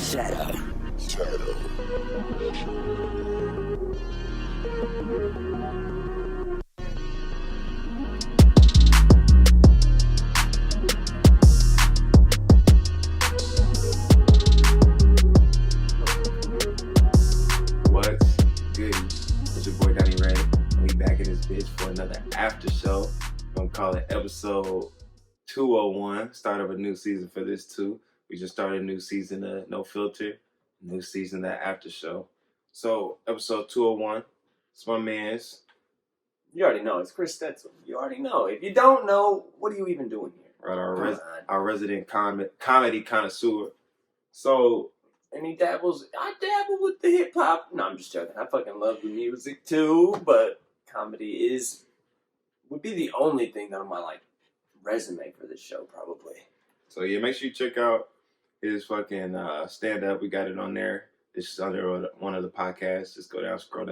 What's good? It's your boy Donnie Ray. We back in this bitch for another after show. I'm gonna call it episode 201. Start of a new season for this too. We just started a new season of No Filter, new season of after show. So episode 201. It's my man's. You already know. It's Chris Stetzel. You already know. If you don't know, what are you even doing here? Right, our resident comedy connoisseur. So. And I dabble with the hip hop. No, I'm just joking. I fucking love the music too, but comedy would be the only thing that on my resume for this show probably. So yeah, make sure you check out his fucking stand up. We got it on there. It's under one of the podcasts. Just go down, scroll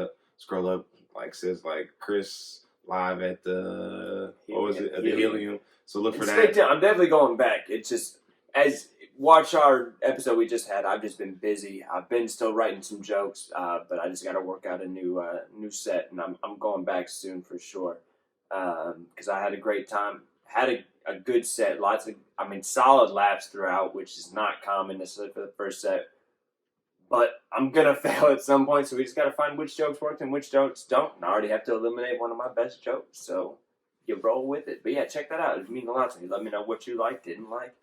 up, says Chris live at the the Helium. So look for that. I'm definitely going back. It's just watch our episode we just had. I've just been busy. I've been still writing some jokes, but I just got to work out a new set, and I'm going back soon for sure. Because I had a great time. Had a good set. Solid laughs throughout, which is not common necessarily for the first set. But I'm gonna fail at some point, so we just got to find which jokes worked and which jokes don't. And I already have to eliminate one of my best jokes, so you roll with it. But yeah, check that out. It means a lot to me. Let me know what you liked, didn't like.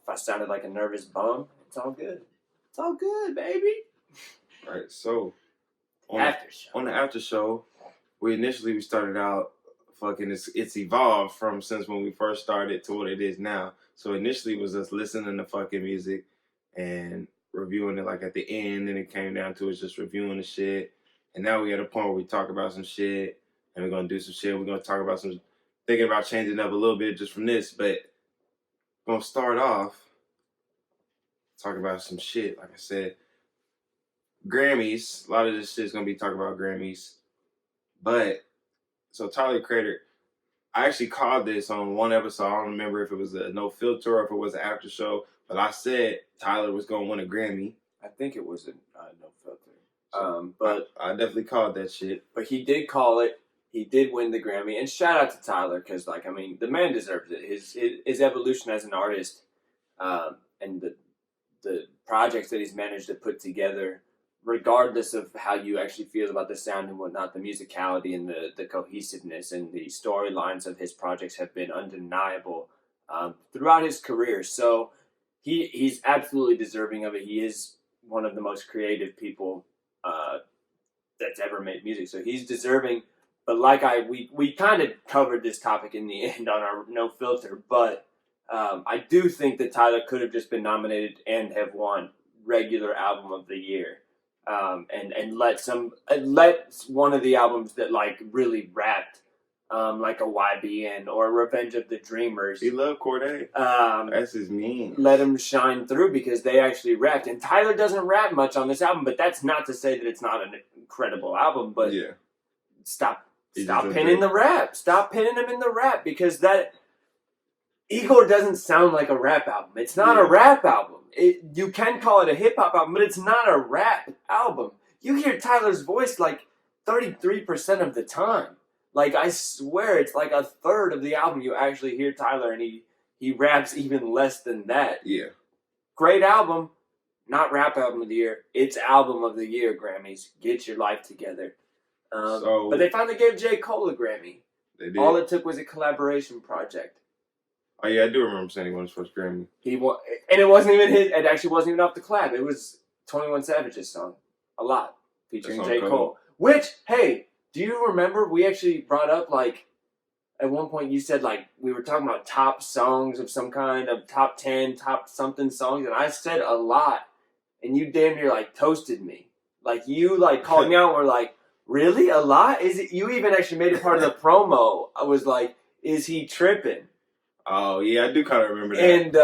If I sounded like a nervous bum, it's all good. It's all good, baby. Right, so on the after show, we started out it's evolved from since when we first started to what it is now. So initially it was us listening to fucking music and reviewing it at the end, and it came down to us just reviewing the shit. And now we at a point where we talk about some shit and we're gonna do some shit. We're gonna talk about thinking about changing up a little bit just from this, but gonna start off talking about some shit. Like I said, Grammys. A lot of this shit is gonna be talking about Grammys. But so Tyler Creator, I actually called this on one episode. I don't remember if it was a No Filter or if it was an after show, but I said Tyler was gonna win a Grammy. I think it was a No Filter. But I definitely called that shit. But he did call it. He did win the Grammy, and shout out to Tyler because, the man deserves it. His evolution as an artist, and the projects that he's managed to put together, regardless of how you actually feel about the sound and whatnot, the musicality and the cohesiveness and the storylines of his projects have been undeniable throughout his career. So he's absolutely deserving of it. He is one of the most creative people that's ever made music. So he's deserving. But we kind of covered this topic in the end on our No Filter, but I do think that Tyler could have just been nominated and have won regular album of the year, and let one of the albums that really rapped, like a YBN or Revenge of the Dreamers. He loved Cordae. That's his meme. Let him shine through because they actually rapped, and Tyler doesn't rap much on this album, but that's not to say that it's not an incredible album. But yeah, Stop pinning the rap. Stop pinning him in the rap because that Igor doesn't sound like a rap album. It's not a rap album. You can call it a hip hop album, but it's not a rap album. You hear Tyler's voice 33% of the time. I swear it's a third of the album you actually hear Tyler, and he raps even less than that. Yeah. Great album, not rap album of the year. It's album of the year, Grammys. Get your life together. But they finally gave J. Cole a Grammy. They did. All it took was a collaboration project. Oh yeah, I do remember saying he won his first Grammy. He won, and it wasn't even his. It actually wasn't even off the collab. It was 21 Savage's song, "A Lot," featuring J. Cole. Which, hey, do you remember we actually brought up at one point you said we were talking about top songs of some kind of top 10, top something songs, and I said "A Lot," and you damn near toasted me. You called me out and were really? A lot? Is it? You even actually made it part of the promo. I was is he tripping? Oh, yeah, I do kind of remember that. And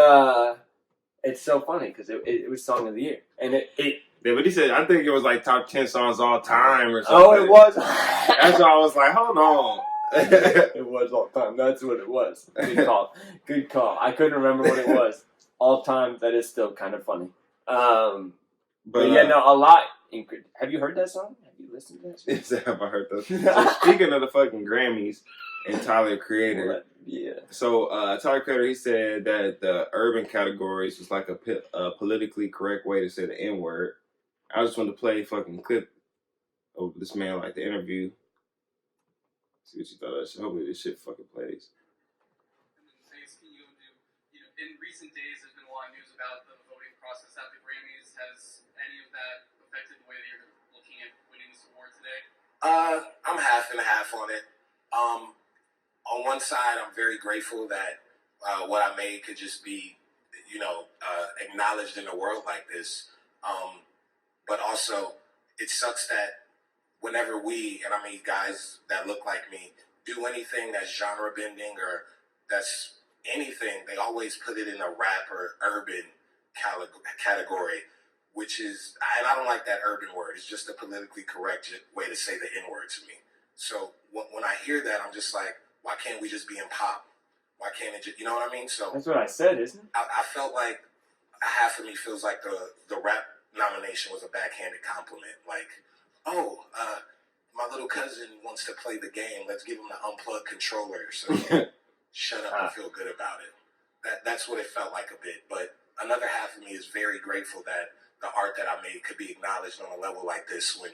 it's so funny because it was Song of the Year. And yeah, but he said, I think it was top 10 songs all time or something. Oh, it was? That's why I was hold on. It was all time. That's what it was. Good call. Good call. I couldn't remember what it was. All time, that is still kind of funny. But yeah, no, a lot. Have you heard that song? Have you listened to that song? Yes, have I heard that? So speaking of the fucking Grammys and Tyler Creator, yeah. So Tyler Creator, he said that the urban categories was like a politically correct way to say the N word. I just wanted to play a fucking clip of this man, like the interview. See what you thought of that shit. Hopefully this shit fucking plays. In recent days, there's been a lot of news about the voting process at the Grammys. Has any of that affected the way that you're looking at winning this award today? I'm half and half on it. On one side, I'm very grateful that what I made could just be, acknowledged in a world like this. But also, it sucks that whenever we, and I mean guys that look like me, do anything that's genre bending or that's anything, they always put it in a rap or urban category, which is, and I don't like that urban word. It's just a politically correct way to say the N word to me. So when I hear that, I'm just like, why can't we just be in pop? Why can't it just, you know what I mean? So that's what I said, isn't it? I felt like half of me feels like the rap nomination was a backhanded compliment. Like, my little cousin wants to play the game. Let's give him the unplugged controller so he can shut up and feel good about it. That's what it felt like a bit. But another half of me is very grateful that the art that I made could be acknowledged on a level like this when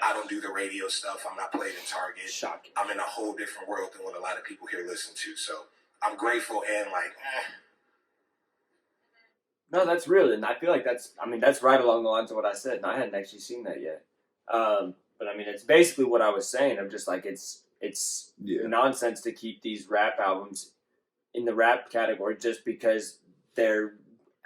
I don't do the radio stuff. I'm not played in Target. Shocking. I'm in a whole different world than what a lot of people here listen to. So I'm grateful and like, No, that's real. And I feel like that's right along the lines of what I said. And I hadn't actually seen that yet. But I mean, it's basically what I was saying. I'm just like, it's nonsense to keep these rap albums in the rap category just because they're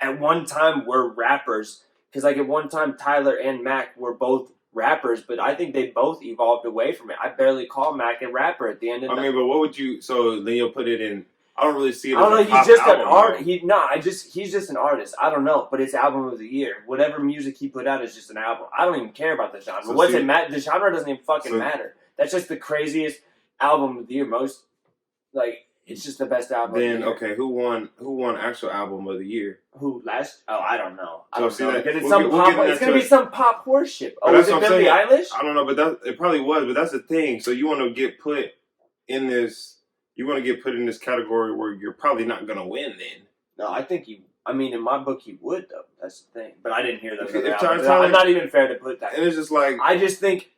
at one time were rappers. Because like at one time, Tyler and Mac were both rappers, but I think they both evolved away from it. I barely call Mac a rapper at the end of the night. But what would you? So then you'll put it in. I don't really see it. I don't as know. a He's just album, an artist. He's just an artist. I don't know, but it's album of the year. Whatever music he put out is just an album. I don't even care about the genre. So What's it matter? The genre doesn't even fucking matter. That's just the craziest album of the year. It's just the best album. Then of the year. Okay, who won actual album of the year? Who last? Oh, I don't know. Because it's gonna be some pop horse shit. Oh, is it Billie Eilish? I don't know, but it probably was. But that's the thing. So you want to get put in this. You want to get put in this category where you're probably not going to win then. No, I think in my book he would, though. That's the thing. But I didn't hear that. I'm not even fair to put that. And it's just like... I just think,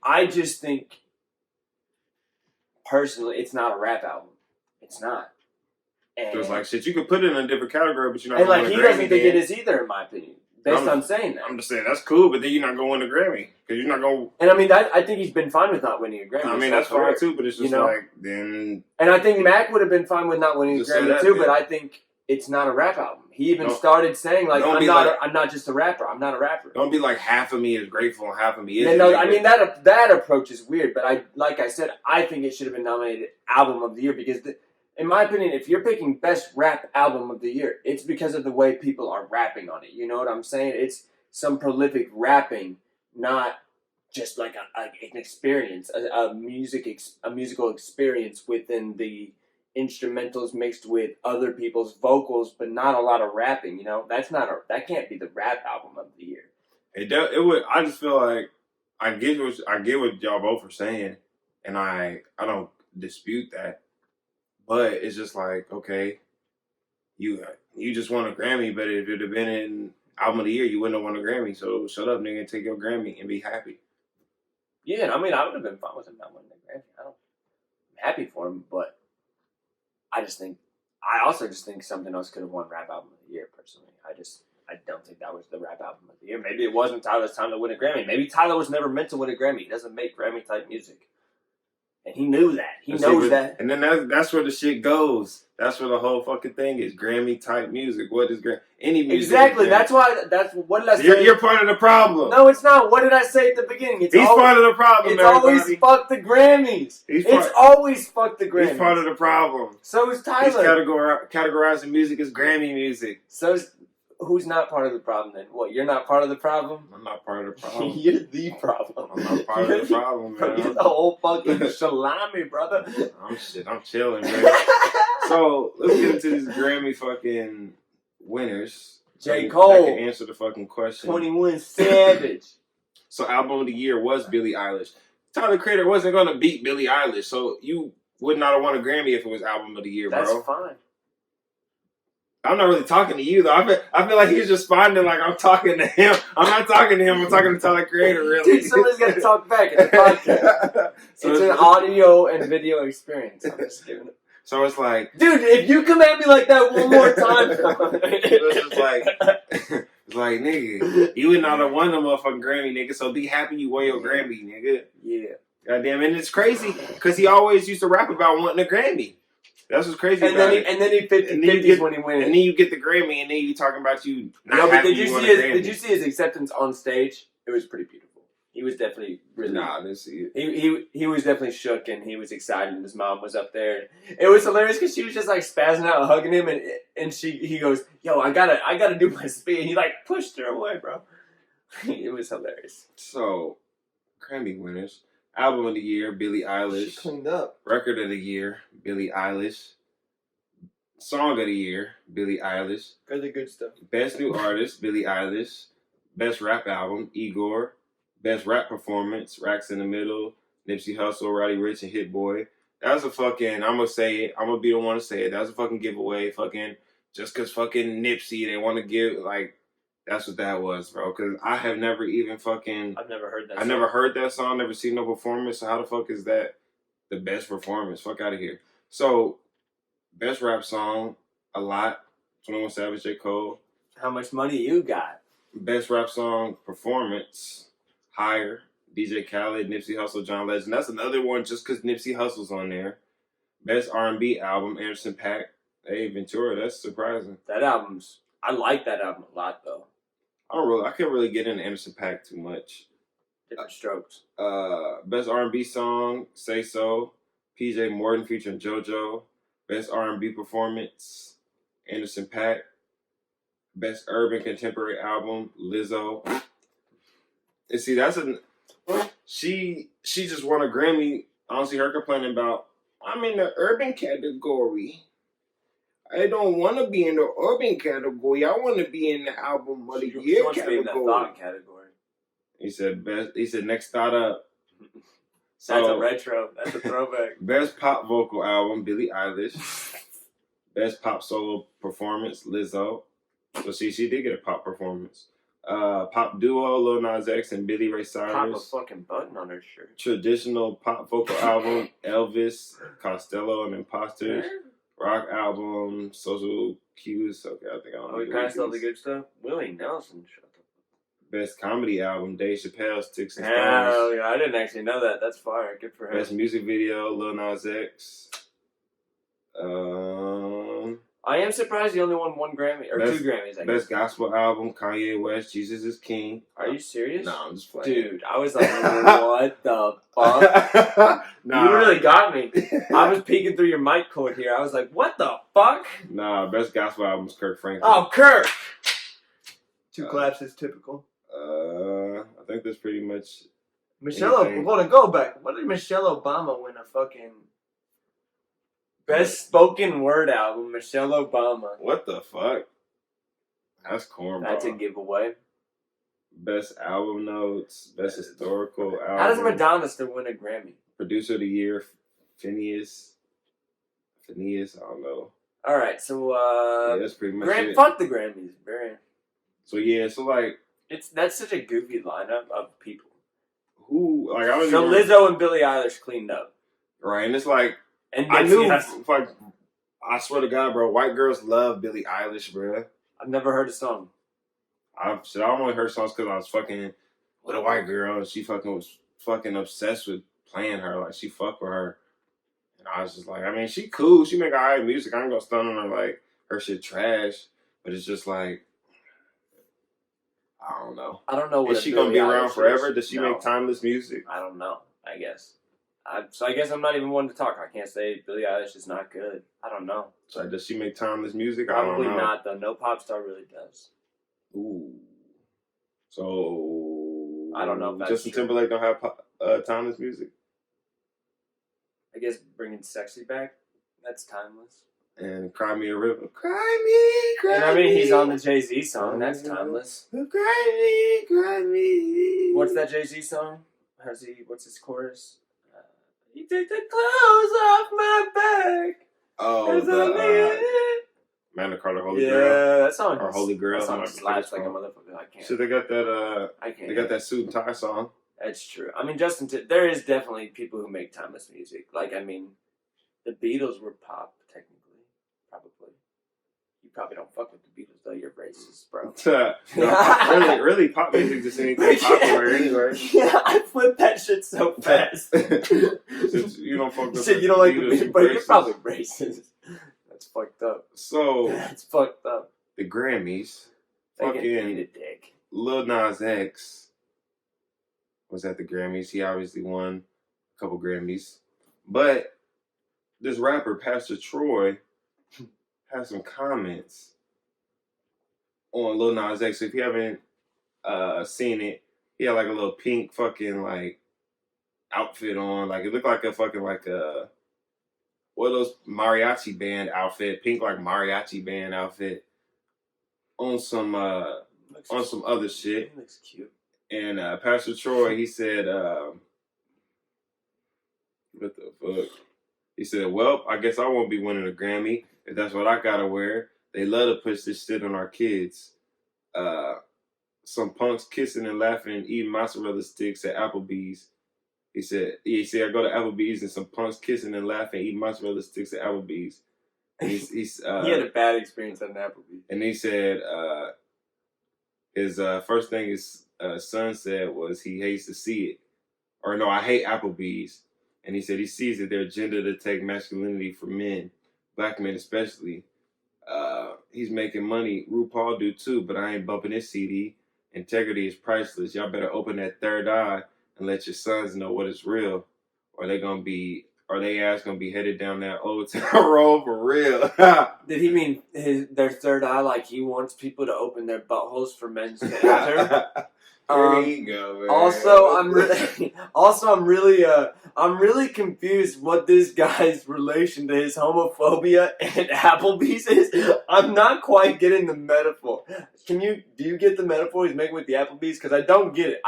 personally, it's not a rap album. It's not. And it's like, shit, you could put it in a different category, but you're not going to win a Grammy. He doesn't think it is either, in my opinion. Based on saying that. I'm just saying, that's cool, but then you're not going to win a Grammy. Because you're not going to... And I mean, I think he's been fine with not winning a Grammy. I mean, that's fine too, but it's just like, then... And I think Mac would have been fine with not winning a Grammy too, but I think it's not a rap album. He even started saying, like, I'm not just a rapper. I'm not a rapper. Don't be like, half of me is grateful and half of me isn't. No, I mean, that approach is weird, but like I said, I think it should have been nominated Album of the Year because... in my opinion, if you're picking best rap album of the year, it's because of the way people are rapping on it. You know what I'm saying? It's some prolific rapping, not just like an experience, a musical experience within the instrumentals mixed with other people's vocals, but not a lot of rapping. You know, that can't be the rap album of the year. It would. I just feel like I get what y'all both are saying, and I don't dispute that. But it's just like, okay, you just won a Grammy, but if it had been in Album of the Year, you wouldn't have won a Grammy. So shut up, nigga, and take your Grammy and be happy. Yeah, I mean, I would have been fine with him not winning a Grammy. I'm happy for him, but I also just think something else could have won Rap Album of the Year, personally. I don't think that was the Rap Album of the Year. Maybe it wasn't Tyler's time to win a Grammy. Maybe Tyler was never meant to win a Grammy. He doesn't make Grammy-type music. And he knew that. He knows that. And then that's where the shit goes. That's where the whole fucking thing is. Grammy type music. What is Grammy? Any music. Exactly. What did I say? You're part of the problem. No, it's not. What did I say at the beginning? He's part of the problem. It's always fuck the Grammys. It's always fuck the Grammys. He's part of the problem. So is Tyler. He's categorizing music as Grammy music. So is... Who's not part of the problem then? What, you're not part of the problem? I'm not part of the problem. You're the problem. I'm not part of the problem, man. You're the whole fucking salami, brother. I'm chilling, man. So, let's get into these Grammy fucking winners. J. Cole. That can answer the fucking question. 21 Savage. So album of the year was Billie Eilish. Tyler, the Creator, wasn't going to beat Billie Eilish, so you would not have won a Grammy if it was album of the year, bro. That's fine. I'm not really talking to you, though. I feel like he's responding like I'm talking to him. I'm not talking to him. I'm talking to Tyler, Creator, really. Dude, somebody's got to talk back. It's a podcast. So it's an audio and video experience. I'm just giving it. So it's like... Dude, if you come at me like that one more time... It's like, nigga, you would not have won the motherfucking Grammy, nigga, so be happy you won your Grammy, nigga. Yeah. Goddamn, and it's crazy, because he always used to rap about wanting a Grammy. That's what's crazy and about then it. And then he 50-50s when he wins. And then you get the Grammy, and then you talking about you not no, but happy did you you won see a Grammy. Did you see his acceptance on stage? It was pretty beautiful. He was definitely really... Nah, I didn't see it. He was definitely shook, and he was excited, and his mom was up there. It was hilarious because she was just like spazzing out, hugging him, and he goes, "Yo, I gotta do my speed." And he like pushed her away, bro. It was hilarious. So, Grammy winners: album of the year, Billie Eilish. She cleaned up. Record of the year, Billie Eilish. Song of the year, Billie Eilish. Got the good stuff. Best new artist, Billie Eilish. Best rap album, Igor. Best rap performance, Racks in the Middle, Nipsey Hussle, Roddy Ricch, and Hit Boy. That was a fucking, I'm gonna say it, I'm gonna be the one to say it. That was a fucking giveaway, fucking, just cause fucking Nipsey, they wanna give, like, that's what that was, bro. Cause I have never even fucking, I've never heard that I never heard that song, never seen no performance, so how the fuck is that the best performance? Fuck out of here. So, best rap song, A Lot, 21 Savage, J. Cole. How much money you got? Best rap song, performance, Higher, DJ Khaled, Nipsey Hussle, John Legend. That's another one just because Nipsey Hussle's on there. Best R&B album, Anderson .Paak. Hey, Ventura, that's surprising. I like that album a lot, though. I can't really get into Anderson .Paak too much. Different strokes. Best R&B song, Say So, PJ Morton featuring JoJo. Best R&B performance, Anderson .Paak. Best urban contemporary album, Lizzo. And see, she just won a Grammy. I don't see her complaining about, I'm in the urban category. I don't want to be in the urban category. I want to be in the album of the year category. To be in the thought category. He said next thought up. That's a retro. That's a throwback. Best pop vocal album, Billie Eilish. Best pop solo performance, Lizzo. So she did get a pop performance. Pop duo, Lil Nas X and Billy Ray Cyrus. Pop a fucking button on her shirt. Traditional pop vocal album, Elvis, Costello and Imposters. Rock album, Social Cues. Okay, I think I don't know. We passed all the good stuff. Willie Nelson, shut up. Best comedy album, Dave Chappelle's Sticks and Stones. Hell yeah, I didn't actually know that. That's fire. Good for him. Best music video, Lil Nas X. I am surprised he only won one Grammy, or two Grammys, I guess. Best gospel album, Kanye West, Jesus is King. Are you serious? No, I'm just playing. Dude, I was like, what the fuck? Nah. You really got me. I was peeking through your mic cord here. I was like, what the fuck? Nah, best gospel album is Kirk Franklin. Oh, Kirk! Two claps is typical. I think that's pretty much... Go back. What did Michelle Obama win a fucking... Best spoken word album, Michelle Obama. What the fuck? That's corn, bro. That's a giveaway. Best album notes, best historical album. How does Madonna still win a Grammy? Producer of the year, Phineas, I don't know. Alright, so yeah, that's pretty much it. Fuck the Grammys, So yeah, so like that's such a goofy lineup of people. Who like I don't So Lizzo and Billie Eilish cleaned up. Right, and it's like and I knew like I swear to God, bro, white girls love Billie Eilish, bro. I've never heard a song. I only heard songs because I was fucking with a white girl and she was fucking obsessed with playing her. Like she fucked with her. And I was just like, I mean, she cool. She make alright music. I ain't gonna stun on her like her shit trash. But it's just like I don't know. I don't know what is she gonna be around forever? Does she make timeless music? I don't know. I guess. So I guess I'm not even one to talk. I can't say Billie Eilish is not good. I don't know. So does she make timeless music? Probably I don't know. not, though. No pop star really does. Ooh. So I don't know if that's Justin true. Timberlake don't have timeless music. I guess bringing sexy back, that's timeless. and Cry Me a River. Cry me. And I mean, he's on the Jay-Z song. That's timeless. Cry me. What's that Jay-Z song? What's his chorus? You take the clothes off my back. Oh, the Magna Carta Holy Grail. Yeah, that song. Or Holy Grail. That song slaps like a motherfucker. I can't. So they got that. I can't. They got that suit and tie song. That's true. I mean, there is definitely people who make timeless music. Like, I mean, the Beatles were pop, technically. Probably. You probably don't fuck with the Beatles, though. You're racist, bro. No, really, pop music just ain't that popular anyway. Yeah, I flipped that shit so fast. Since you don't fuck with shit, you don't like the Beatles, but you're probably racist. That's fucked up. So, that's fucked up. The Grammys, They fucking need a dick. Lil Nas X was at the Grammys. He obviously won a couple Grammys. But this rapper, Pastor Troy, has some comments on Lil Nas X. So if you haven't seen it, he had like a little pink fucking like outfit on. Like it looked like a fucking like a what are those mariachi band outfit, pink like mariachi band outfit on some other shit. He looks cute. And Pastor Troy, he said, what the fuck? He said, well, I guess I won't be winning a Grammy if that's what I gotta wear. They love to push this shit on our kids. Some punks kissing and laughing, eating mozzarella sticks at Applebee's. He said, I go to Applebee's and some punks kissing and laughing, eating mozzarella sticks at Applebee's. And he had a bad experience on Applebee's. And he said, his first thing his son said was he hates to see it. Or no, I hate Applebee's. And he said he sees it, their agenda to take masculinity from men, black men especially. He's making money. RuPaul do too, but I ain't bumping his CD. Integrity is priceless. Y'all better open that third eye and let your sons know what is real. Or they ass gonna be headed down that old town road for real. Did he mean their third eye like he wants people to open their buttholes for men to enter? There you go, man. I'm really confused what this guy's relation to his homophobia and Applebee's is. I'm not quite getting the metaphor. Do you get the metaphor he's making with the Applebee's? Because I don't get it.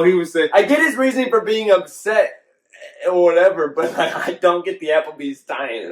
He was saying I get his reasoning for being upset or whatever, but I don't get the Applebee's tie-in.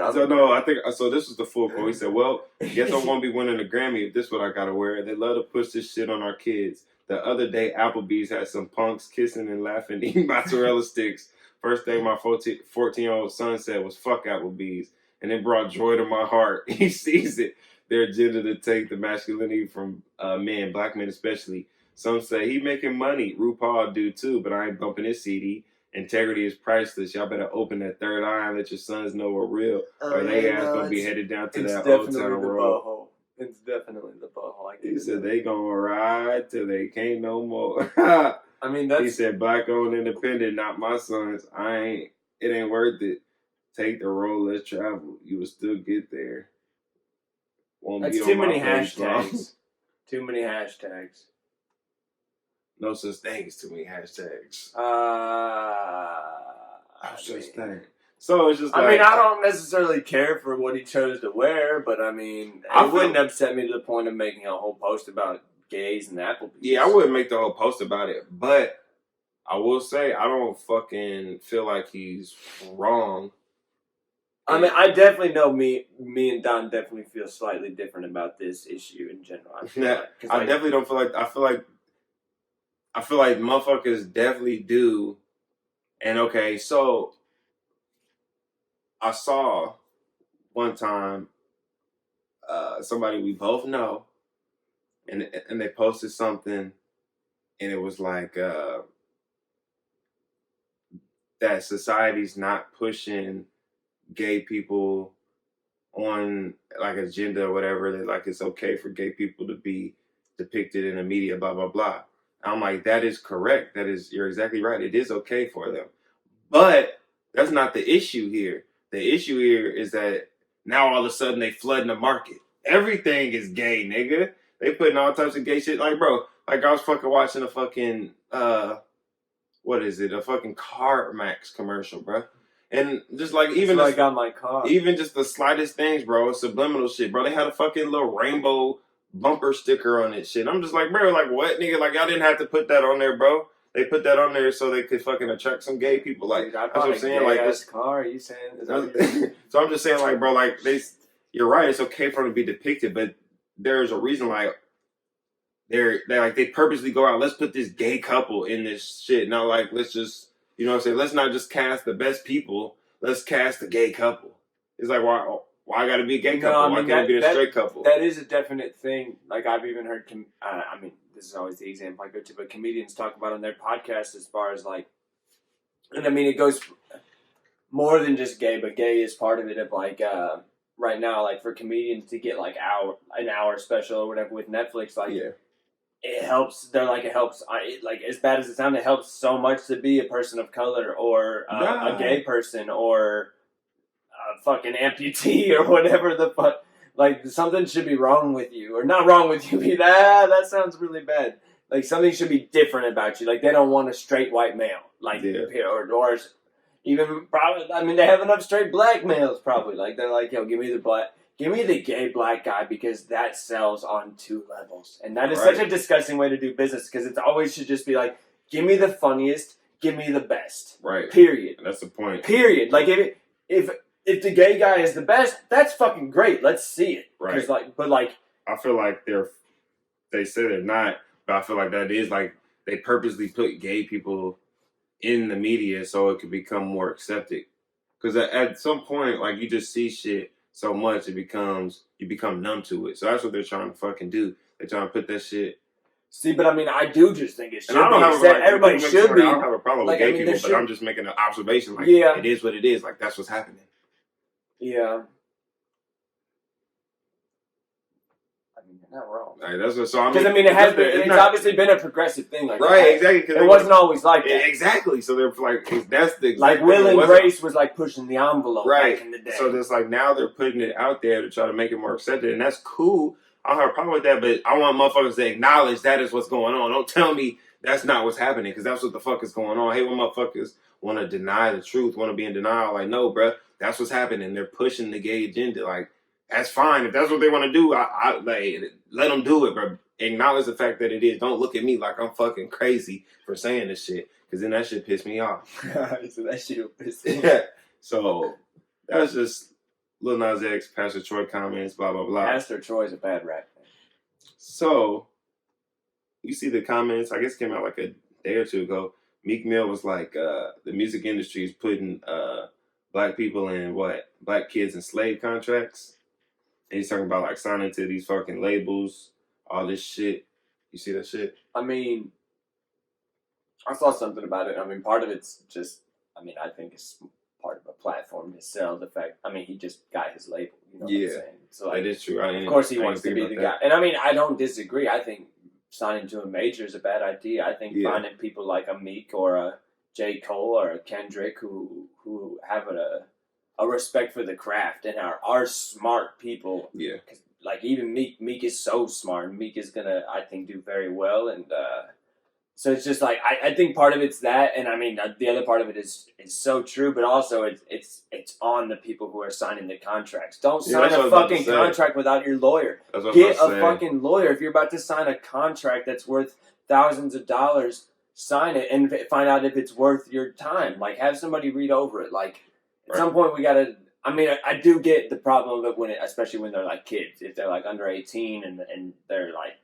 So this was the full quote. He said, well, guess I won't be winning a Grammy if this is what I gotta wear. They love to push this shit on our kids. The other day, Applebee's had some punks kissing and laughing, eating mozzarella sticks. First thing my 14-year-old son said was, fuck Applebee's. And it brought joy to my heart. He sees it. Their agenda to take the masculinity from men, black men especially. Some say, he making money. RuPaul do too, but I ain't bumping his CD. Integrity is priceless. Y'all better open that third eye and let your sons know we're real. Or they ass gonna be headed down to that old town road. It's definitely the butthole. He said they gonna ride till they can't no more. I mean, he said black owned independent, not my sons. It ain't worth it. Take the road, let's travel. You will still get there. That's too many hashtags. Too many hashtags. No such thing as too many hashtags. No such thing. So it's just like, I mean, I don't necessarily care for what he chose to wear, but I mean, it wouldn't upset me to the point of making a whole post about gays and Applebee's. Yeah, I wouldn't make the whole post about it, but I will say I don't fucking feel like he's wrong. I mean, I definitely know me and Don definitely feel slightly different about this issue in general. I definitely don't feel like, I feel like motherfuckers definitely do. And okay, so I saw one time somebody we both know, and they posted something, and it was like that society's not pushing gay people on like agenda or whatever. That like it's okay for gay people to be depicted in the media, blah blah blah. I'm like, that is correct. You're exactly right. It is okay for them, but that's not the issue here. The issue here is that now all of a sudden they flooding the market. Everything is gay, nigga. They putting all types of gay shit. Like, bro, like I was fucking watching a fucking, what is it? A fucking CarMax commercial, bro. And just like even I got my car. Even just the slightest things, bro, subliminal shit, bro. They had a fucking little rainbow bumper sticker on it, shit. I'm just like, bro, like what, nigga? Like y'all didn't have to put that on there, bro. They put that on there so they could fucking attract some gay people. Like dude, I that's what I'm saying. Like this car. Are you saying? So I'm just saying, like, bro, like you're right. It's okay for them to be depicted, but there's a reason, like. They purposely go out. Let's put this gay couple in this shit. Not like let's just what I'm saying. Let's not just cast the best people. Let's cast the gay couple. It's like why I got to be a gay couple? Why can't it be a straight couple? That is a definite thing. Like I've even heard. I mean, this is always the example I go to, but comedians talk about on their podcast as far as like, and I mean it goes more than just gay, but gay is part of it. Of like right now, like for comedians to get like an hour special or whatever with Netflix, like. Yeah. It helps. They're like it helps. Like as bad as it sounds, it helps so much to be a person of color or a gay person or a fucking amputee or whatever the fuck. Like something should be wrong with you or not wrong with you. That sounds really bad. Like something should be different about you. Like they don't want a straight white male. Like or even probably. I mean, they have enough straight black males probably. Like they're like, yo, give me the gay black guy because that sells on 2 levels. And that is such a disgusting way to do business because it always should just be like, give me the funniest, give me the best. Right. Period. That's the point. Period. Like if the gay guy is the best, that's fucking great. Let's see it. Right. But I feel like they say they're not, but I feel like that is like they purposely put gay people in the media so it could become more accepted. Because at some point, like you just see shit so much you become numb to it. So that's what they're trying to fucking do. They're trying to put that shit. See, but I mean, I do just think it should be. Everybody should be. I don't have a problem with gay people, but I'm just making an observation. Like, it is what it is. Like, that's what's happening. Yeah. I mean, you're not wrong. Right, that's what. So because I mean, it's obviously been a progressive thing. Like right, exactly. It wasn't always like that. Exactly. So they're like, that's the like Will and Grace was like pushing the envelope right. back in the day. So it's like now they're putting it out there to try to make it more accepted, and that's cool. I don't have a problem with that, but I want motherfuckers to acknowledge that is what's going on. Don't tell me that's not what's happening, because that's what the fuck is going on. Hey, when motherfuckers want to deny the truth, want to be in denial, like, no, bruh, that's what's happening. They're pushing the gay agenda. Like, that's fine. If that's what they want to do, I like, let them do it, bro. Acknowledge the fact that it is. Don't look at me like I'm fucking crazy for saying this shit, because then that shit piss me off. So that shit will piss me off. So that's just Lil Nas X, Pastor Troy comments, blah, blah, blah. Pastor Troy's a bad rap. So, you see the comments, I guess it came out like a day or two ago. Meek Mill was like, the music industry is putting black people in black kids in slave contracts. And he's talking about like signing to these fucking labels, all this shit. You see that shit? I mean, I saw something about it. I mean, part of it's just, I mean, I think it's part of a platform to sell the fact. I mean, he just got his label. You know what I'm saying? So like, that is true. Of course, he wants to be the guy. And I mean, I don't disagree. I think signing to a major is a bad idea. I think finding people like a Meek or a J. Cole or a Kendrick who have a respect for the craft and are smart people. Yeah. Like even Meek is so smart. Meek is gonna, I think, do very well. And so it's just like I think part of it's that, and I mean the other part of it is so true, but also it's on the people who are signing the contracts. Don't sign a fucking contract without your lawyer. Get a fucking lawyer. If you're about to sign a contract that's worth thousands of dollars, sign it and find out if it's worth your time. Like have somebody read over it. Like at some point we gotta. I mean, I do get the problem of it especially when they're like kids. If they're like under 18 and they're like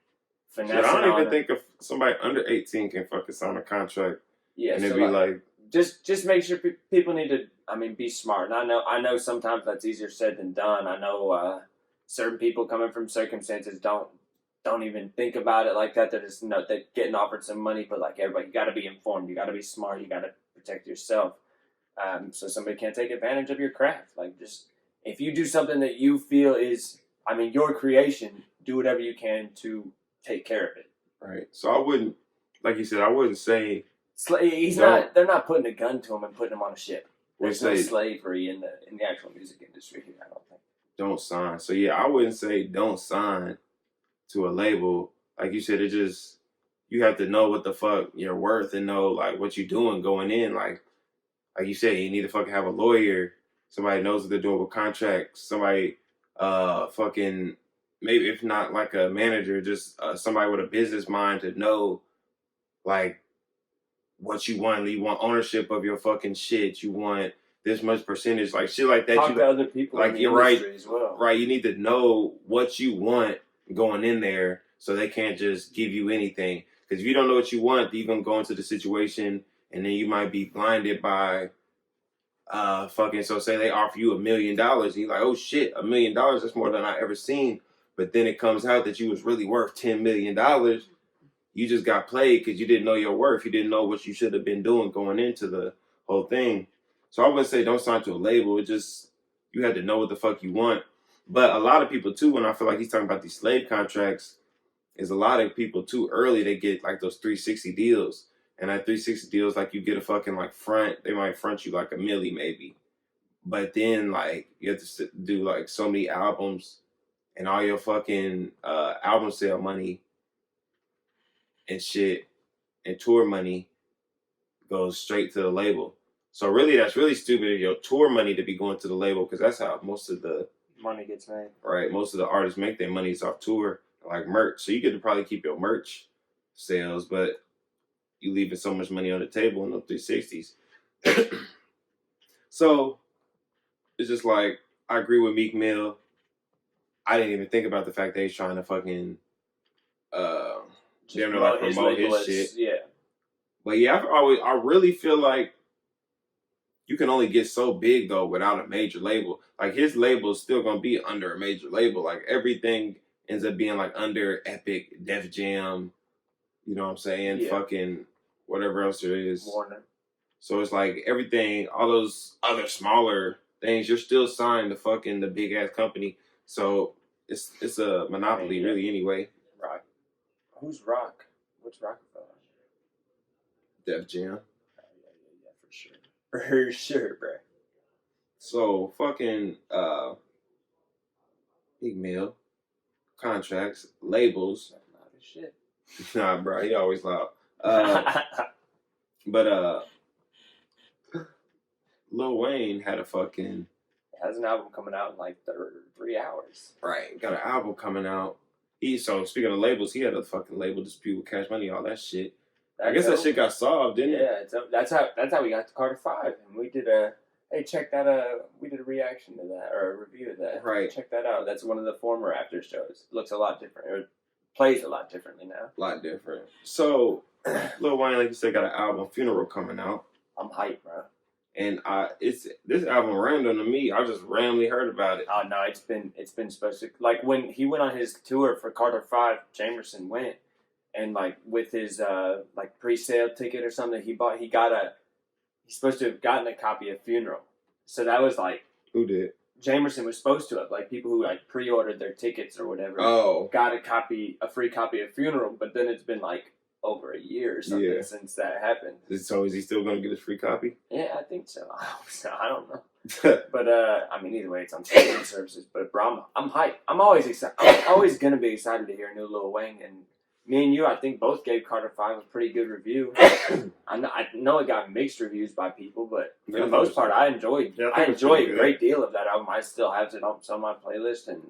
finessing. I don't even think if somebody under 18 can fucking sign a contract. Yeah, and it'd be like just make sure people need to. I mean, be smart. And I know sometimes that's easier said than done. I know certain people coming from circumstances don't even think about it like that. They're just they're getting offered some money, but like everybody, you got to be informed. You got to be smart. You got to protect yourself. So somebody can't take advantage of your craft. Like just if you do something that you feel is, I mean, your creation, do whatever you can to take care of it. Right. So I wouldn't, like you said, I wouldn't say they're not putting a gun to him and putting him on a ship. There's no slavery in the actual music industry here, I don't think. Don't sign. So yeah, I wouldn't say don't sign to a label. Like you said, it just, you have to know what the fuck you're worth and know like what you're doing going in. Like like you said, you need to fucking have a lawyer, somebody knows what they're doing with contracts, somebody fucking, maybe if not like a manager, just somebody with a business mind to know like what you want. You want ownership of your fucking shit. You want this much percentage, like shit like that. Talk to other people, like, in the you're right as well. Right, you need to know what you want going in there, so they can't just give you anything. Because if you don't know what you want, you're gonna go into the situation, and then you might be blinded by fucking. So say they offer you $1 million, and you're like, oh shit, $1 million, that's more than I ever seen. But then it comes out that you was really worth $10 million. You just got played because you didn't know your worth. You didn't know what you should have been doing going into the whole thing. So I wouldn't say don't sign to a label. It just, you had to know what the fuck you want. But a lot of people too, when I feel like he's talking about these slave contracts, is a lot of people too early, they get like those 360 deals. And at 360 deals, like you get a fucking like front, they might front you like $1 million maybe. But then like you have to do like so many albums, and all your fucking album sale money and shit and tour money goes straight to the label. So really, that's really stupid of your tour money to be going to the label, because that's how most of the money gets made. Right, most of the artists make their money off tour, like merch. So you get to probably keep your merch sales, but you leaving so much money on the table in the 360s. So it's just like, I agree with Meek Mill. I didn't even think about the fact that he's trying to fucking promote his shit. Yeah. But yeah, I really feel like you can only get so big though without a major label. Like his label is still gonna be under a major label. Like everything ends up being like under Epic, Def Jam, you know what I'm saying? Yeah. Fucking whatever else there is. Warner. So it's like everything, all those other smaller things, you're still signed to fucking the big ass company. So it's a monopoly really anyway. Rock. Who's Rock? What's Rockefeller? Def Jam. Yeah, for sure. For sure, bro. So fucking Big Mill, contracts, labels. Loud as shit. Nah, bro, he always loud. But Lil Wayne had a fucking has an album coming out in like 3 hours. Right, got an album coming out. So speaking of labels, he had a fucking label dispute with Cash Money, all that shit. I guess that shit got solved, didn't it? Yeah, that's how we got to Carter 5, and we did a check that we did a reaction to that, or a review of that. Right, check that out. That's one of the former after shows. It looks a lot different. It plays a lot differently now. A lot different. So Lil Wayne, like you said, got an album, Funeral, coming out. I'm hyped, bro. And this album random to me. I just randomly heard about it. Oh no, it's been supposed to, like when he went on his tour for Carter 5, Jamerson went, and like with his like pre-sale ticket or something he's supposed to have gotten a copy of Funeral. So that was like, who did? Jamerson was supposed to have, like people who like pre-ordered their tickets or whatever. Oh, got a free copy of Funeral, but then it's been like over a year or something since that happened. So is he still going to get his free copy? Yeah, I think so. I don't know. But I mean, either way, it's on streaming services. But bro, I'm hyped. I'm always excited. I'm always gonna be excited to hear a new Lil Wayne. And me and you, I think, both gave Carter 5 a pretty good review. I know it got mixed reviews by people, but for the most part, I enjoyed. Yeah, I enjoy a great deal of that album. I still have it on my playlist, and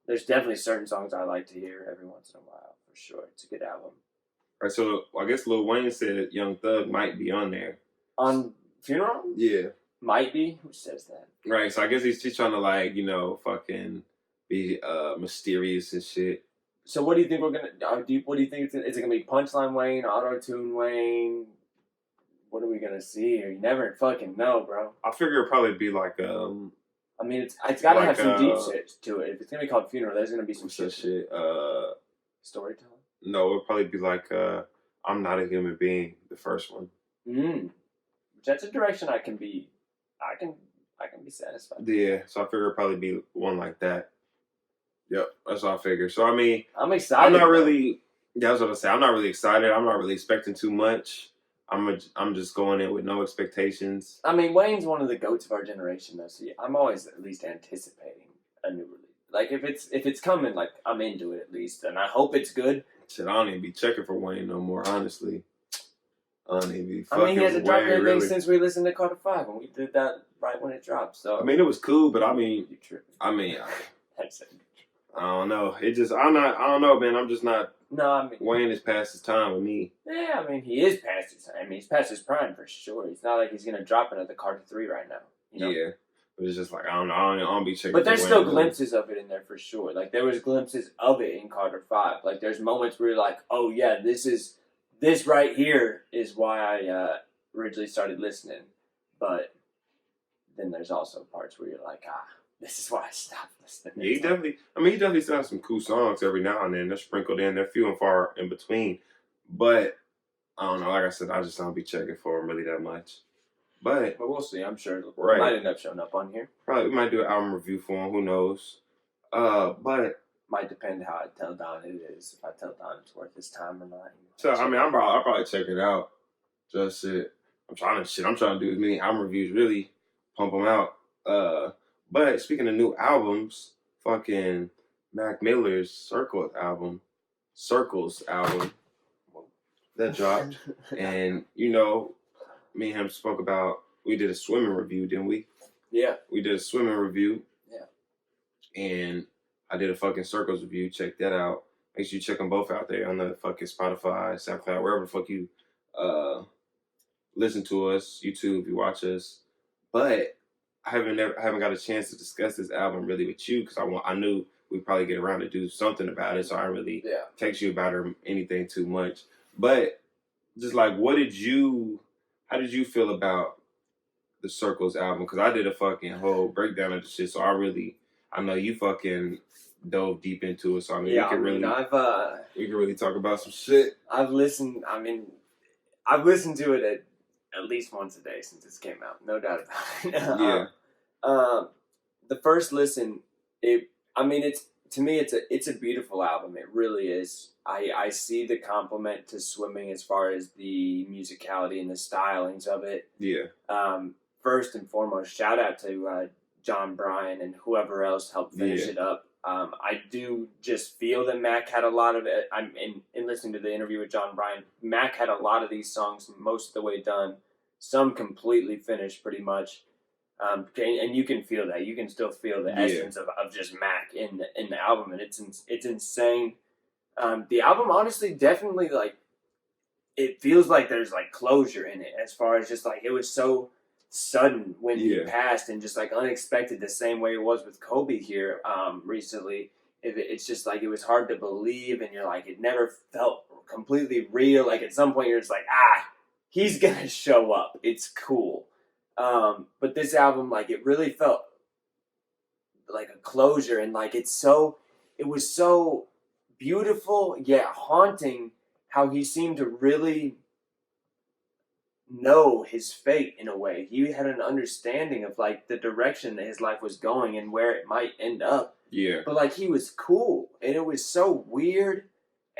there's definitely certain songs I like to hear every once in a while for sure. It's a good album. Right, so I guess Lil Wayne said that Young Thug might be on there. On Funeral? Yeah. Might be? Who says that? Right, so I guess he's trying to, like, you know, fucking be mysterious and shit. So what do you think we're going to... What do you think? Is it going to be Punchline Wayne, Auto-Tune Wayne? What are we going to see here? You never fucking know, bro. I figure it'll probably be like... I mean, it's got to have some deep shit to it. If it's going to be called Funeral, there's going to be some shit. Storytelling? No, it'll probably be like I'm Not a Human Being, the first one. That's a direction I can be satisfied. Yeah, so I figure it'll probably be one like that. Yep, that's what I figure. So I mean, I'm excited. I'm not really. Yeah, that's what I say. I'm not really excited. I'm not really expecting too much. I'm just going in with no expectations. I mean, Wayne's one of the goats of our generation, though. So yeah, I'm always at least anticipating a new release. Like if it's coming, like I'm into it at least, and I hope it's good. Shit, I don't even be checking for Wayne no more, honestly. He he hasn't dropped anything since we listened to Carter 5, and we did that right when it dropped. So it was cool, but I don't know. I don't know, man. I'm just not. No, Wayne is past his time with me. Yeah, he is past his time. He's past his prime for sure. It's not like he's gonna drop another Carter 3 right now. Yeah, but it's just like I don't know. I don't be checking. But there's still glimpses of it in there for sure. Like there was glimpses of it in Carter 5. Like there's moments where you're like, oh yeah, this right here is why I originally started listening. But then there's also parts where you're like, this is why I stopped listening. Yeah, he definitely still has some cool songs every now and then. They're sprinkled in. They're few and far in between. But I don't know. Like I said, I just don't be checking for him really that much. But we'll see. I'm sure it might end up showing up on here. Probably we might do an album review for him. Who knows? But might depend how I tell Don it is. If I tell Don it's worth his time or not. So I'll probably check it out. Just it. I'm trying to do as many album reviews. Really pump them out. But speaking of new albums, fucking Mac Miller's Circles album, that dropped, and me and him spoke about. We did a swimming review, didn't we? Yeah. We did a swimming review. Yeah. And I did a fucking Circles review. Check that out. Make sure you check them both out there on the fucking Spotify, SoundCloud, wherever the fuck you listen to us, YouTube, you watch us. But I haven't got a chance to discuss this album really with you because I knew we'd probably get around to do something about it, so I didn't really text you about it or anything too much. But just like, how did you feel about the Circles album? Because I did a fucking whole breakdown of the shit, so I know you fucking dove deep into it. So we can really talk about some shit. I've listened to it at least once a day since this came out, no doubt about it. The first listen, it's a beautiful album. It really is. I see the compliment to Swimming as far as the musicality and the stylings of it. Yeah. First and foremost, shout out to John Bryan and whoever else helped finish it up. I do just feel that Mac had a lot of it. In listening to the interview with John Bryan, Mac had a lot of these songs most of the way done. Some completely finished pretty much. And you can feel that. You can still feel the essence of just Mac in the album, and it's insane. The album, honestly, definitely, it feels like there's, closure in it as far as just, it was so sudden when he passed and just, unexpected the same way it was with Kobe here recently. It's just, it was hard to believe, and you're it never felt completely real. At some point, you're just he's gonna show up. It's cool. But this album, it really felt like a closure, and it was so beautiful yet haunting how he seemed to really know his fate in a way. He had an understanding of the direction that his life was going and where it might end up. Yeah. But he was cool, and it was so weird,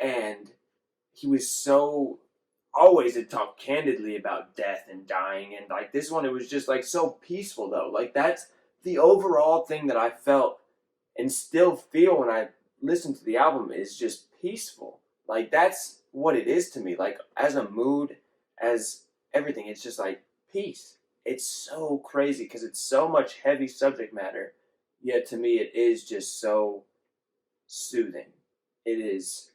and he was so always had talked candidly about death and dying, and this one, it was just so peaceful though. That's the overall thing that I felt and still feel when I listen to the album is just peaceful. That's what it is to me. As a mood, as everything, it's just peace. It's so crazy because it's so much heavy subject matter, yet to me it is just so soothing. It is.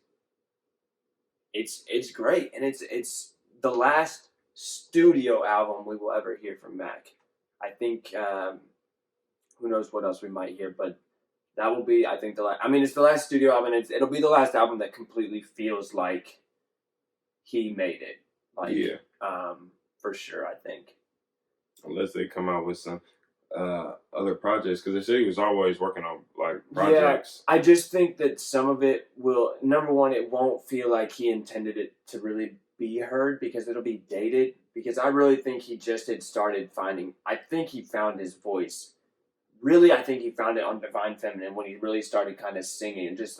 It's great, and it's the last studio album we will ever hear from Mac. I think who knows what else we might hear, but that will be, I think, it's the last studio album, and it'll be the last album that completely feels like he made it. For sure, I think. Unless they come out with some other projects, because they say he was always working on projects. Yeah, I just think that some of it will, number one, it won't feel like he intended it to really be heard because it'll be dated, because I really think he just had started I think he found his voice. Really, I think he found it on Divine Feminine when he really started kind of singing and just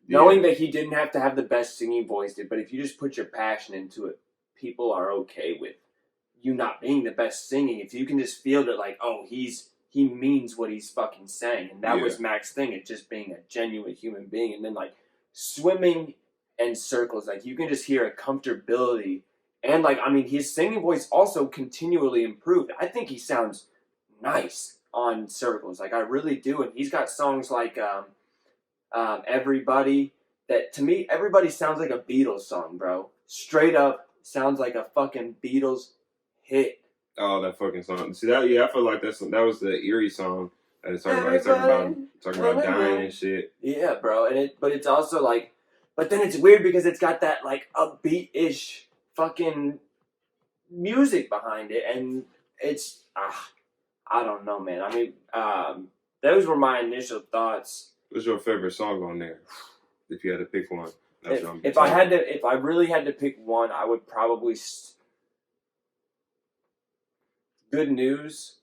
knowing that he didn't have to have the best singing voice, but if you just put your passion into it, people are okay with you not being the best singing. If you can just feel that he means what he's fucking saying. And that was Mac's thing. It's just being a genuine human being. And then Swimming and Circles, you can just hear a comfortability And, like, I mean, his singing voice also continually improved. I think he sounds nice on Circles. Like, I really do. And he's got songs like Everybody, that, to me, Everybody sounds like a Beatles song, bro. Straight up sounds like a fucking Beatles hit. Oh, that fucking song. See, that, yeah, I feel like that was the Eerie song that it's talking about dying and shit. Yeah, bro. But it's also like, but then it's weird because it's got that, like, upbeat-ish fucking music behind it, and it's I don't know, man. I mean, those were my initial thoughts. What's your favorite song on there? If you had to pick one, if I really had to pick one, I would probably. Good News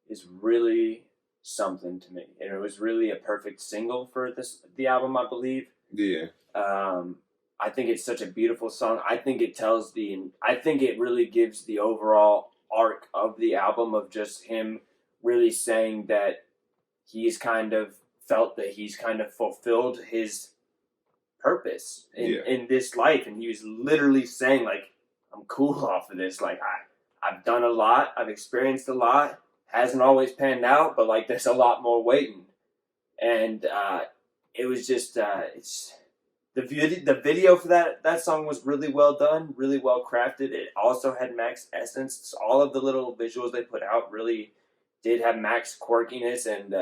is really something to me, and it was really a perfect single for the album, I believe. Yeah. I think it's such a beautiful song. I think it really gives the overall arc of the album of just him really saying that he's kind of felt that he's kind of fulfilled his purpose in this life. And he was literally saying, like, I'm cool off of this. Like, I've done a lot. I've experienced a lot. Hasn't always panned out, but, like, there's a lot more waiting. And it was just, the video for that song was really well done, really well crafted. It also had Mac's essence. All of the little visuals they put out really did have Mac's quirkiness and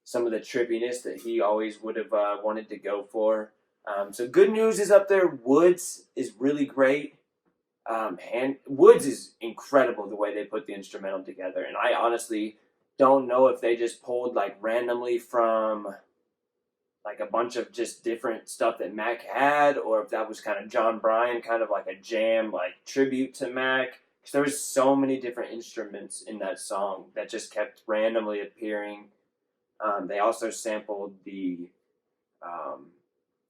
some of the trippiness that he always would have wanted to go for. So Good News is up there. Woods is really great. Woods is incredible the way they put the instrumental together. And I honestly don't know if they just pulled, like, randomly from, like, a bunch of just different stuff that Mac had, or if that was kind of John Bryan, kind of like a jam, like, tribute to Mac. Because there was so many different instruments in that song that just kept randomly appearing. They also sampled the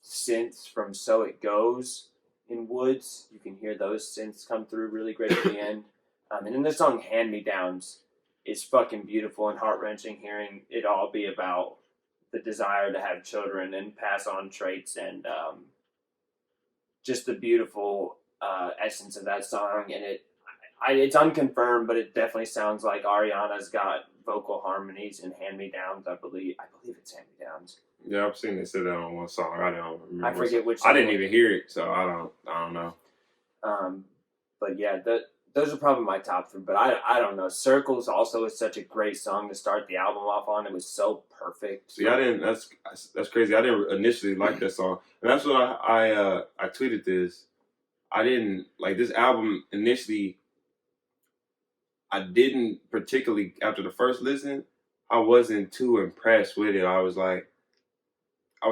synths from So It Goes in Woods. You can hear those synths come through really great at the end. And then the song Hand Me Downs is fucking beautiful and heart-wrenching, hearing it all be about the desire to have children and pass on traits, and just the beautiful essence of that song. And it's unconfirmed, but it definitely sounds like Ariana's got vocal harmonies in Hand Me Downs. I believe it's Hand Me Downs. Yeah, I've seen they said that on one song. I don't remember. I forget which. I didn't even hear it, so I don't know. But yeah, those are probably my top three. But I don't know. Circles also is such a great song to start the album off on. It was so perfect. See, that's crazy. I didn't initially like that song, and that's what I tweeted this. I didn't like this album initially. I didn't particularly, after the first listen, I wasn't too impressed with it. I was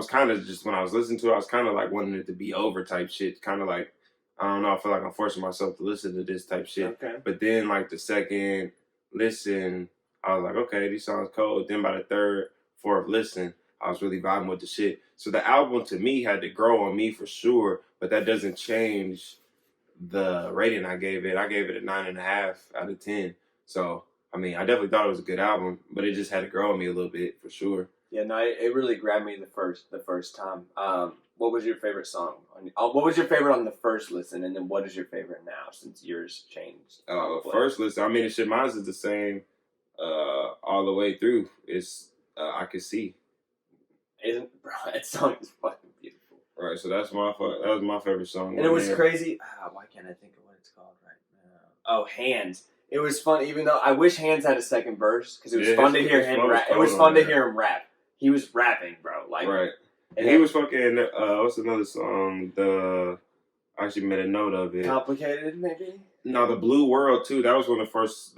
kind of just, when I was listening to it, I was kind of like wanting it to be over type shit. Kind of like, I don't know, I feel like I'm forcing myself to listen to this type shit. Okay. But then, like, the second listen, I was like, okay, these songs cold. Then by the third, fourth listen, I was really vibing with the shit. So the album, to me, had to grow on me for sure, but that doesn't change the rating I gave it. I gave it a 9.5 out of 10. So, I mean, I definitely thought it was a good album, but it just had to grow on me a little bit for sure. Yeah, no, it really grabbed me the first time. What was your favorite song? What was your favorite on the first listen, and then what is your favorite now since yours changed? First listen, I mean, the shit, mine is the same all the way through. It's I Can See. Bro, that song is fucking beautiful. Right, so that was my favorite song. And it was crazy. Why can't I think of what it's called right now? Oh, Hands. It was fun, even though I wish Hands had a second verse, because it was fun to hear him rap. It was fun to hear him rap. He was rapping, bro. Like, right. And he was fucking, what's another song? I actually made a note of it. Complicated, maybe? No, the Blue World, too. That was one of the first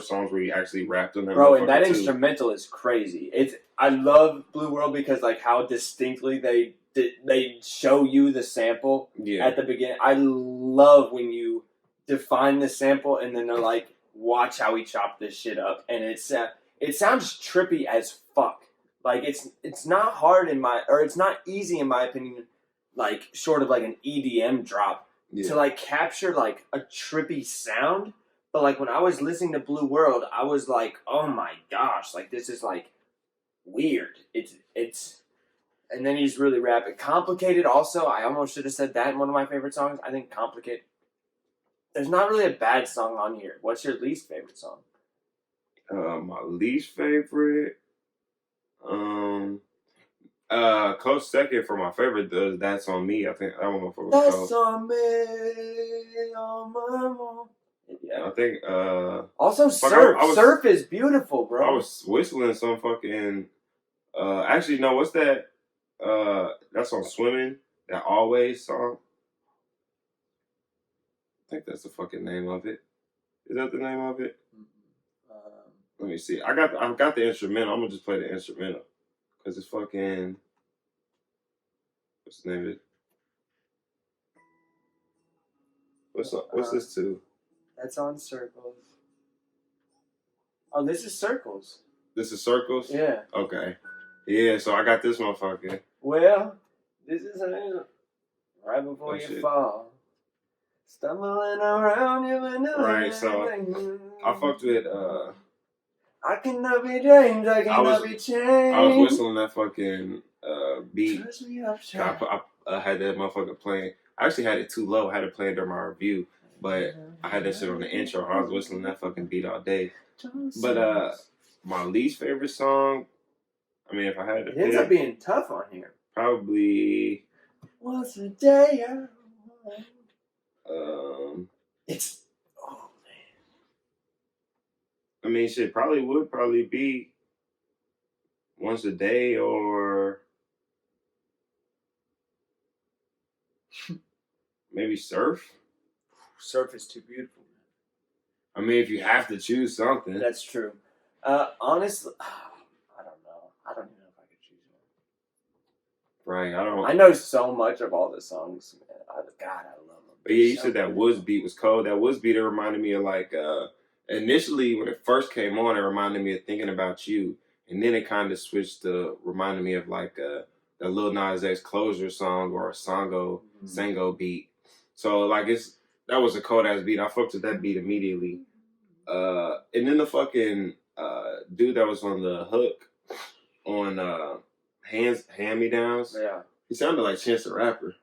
songs where he actually rapped on that. Bro, and that instrumental is crazy. I love Blue World because, like, how distinctly they show you the sample at the beginning. I love when you define the sample and then they're like, watch how he chopped this shit up. And it sounds trippy as fuck. Like, it's not hard it's not easy in my opinion, like, short of like an EDM drop, to like capture like a trippy sound. But like when I was listening to Blue World, I was like, oh my gosh, like this is like weird. It's And then he's really rapping. Complicated also, I almost should have said that in one of my favorite songs. I think Complicated. There's not really a bad song on here. What's your least favorite song? My least favorite, close second for my favorite does That's On Me. I think that one was That's on me, on my mom. Yeah. I think also Surf. Surf is beautiful, bro. I was whistling some fucking actually no, what's that? That's on Swimming, that Always song. I think that's the fucking name of it. Is that the name of it? Let me see. I got the instrumental. I'm gonna just play the instrumental because it's fucking. What's the name of it? What's this to? That's on Circles. Oh, this is Circles. This is Circles? Yeah. Okay. Yeah, so I got this motherfucker. Well, this is right before you fall. Stumbling around you and right, so I fucked with I cannot be James, I cannot be changed. I was whistling that fucking beat. I had that motherfucker playing. I actually had it too low. I had it playing during my review, but I had that shit on the intro. I was whistling that fucking beat all day. But my least favorite song, I mean, if I had to pick, it ends up being tough on here. Probably. Once a day. It's man. I mean, shit would be Once a Day or maybe Surf. Surf is too beautiful. I mean, if you have to choose something. That's true. Honestly, I don't know. I don't even know if I could choose one. Right, I know so much of all the songs. Man. God, I love them. But yeah, you said that Woods beat was cold. That Woods beat, it reminded me of like, initially when it first came on, it reminded me of Thinking About You. And then it kind of switched to reminding me of like the Lil Nas X Closure song or a Sango beat. So like that was a cold ass beat. I fucked with that beat immediately. And then the fucking dude that was on the hook on Hand Me Downs. Yeah. He sounded like Chance the Rapper.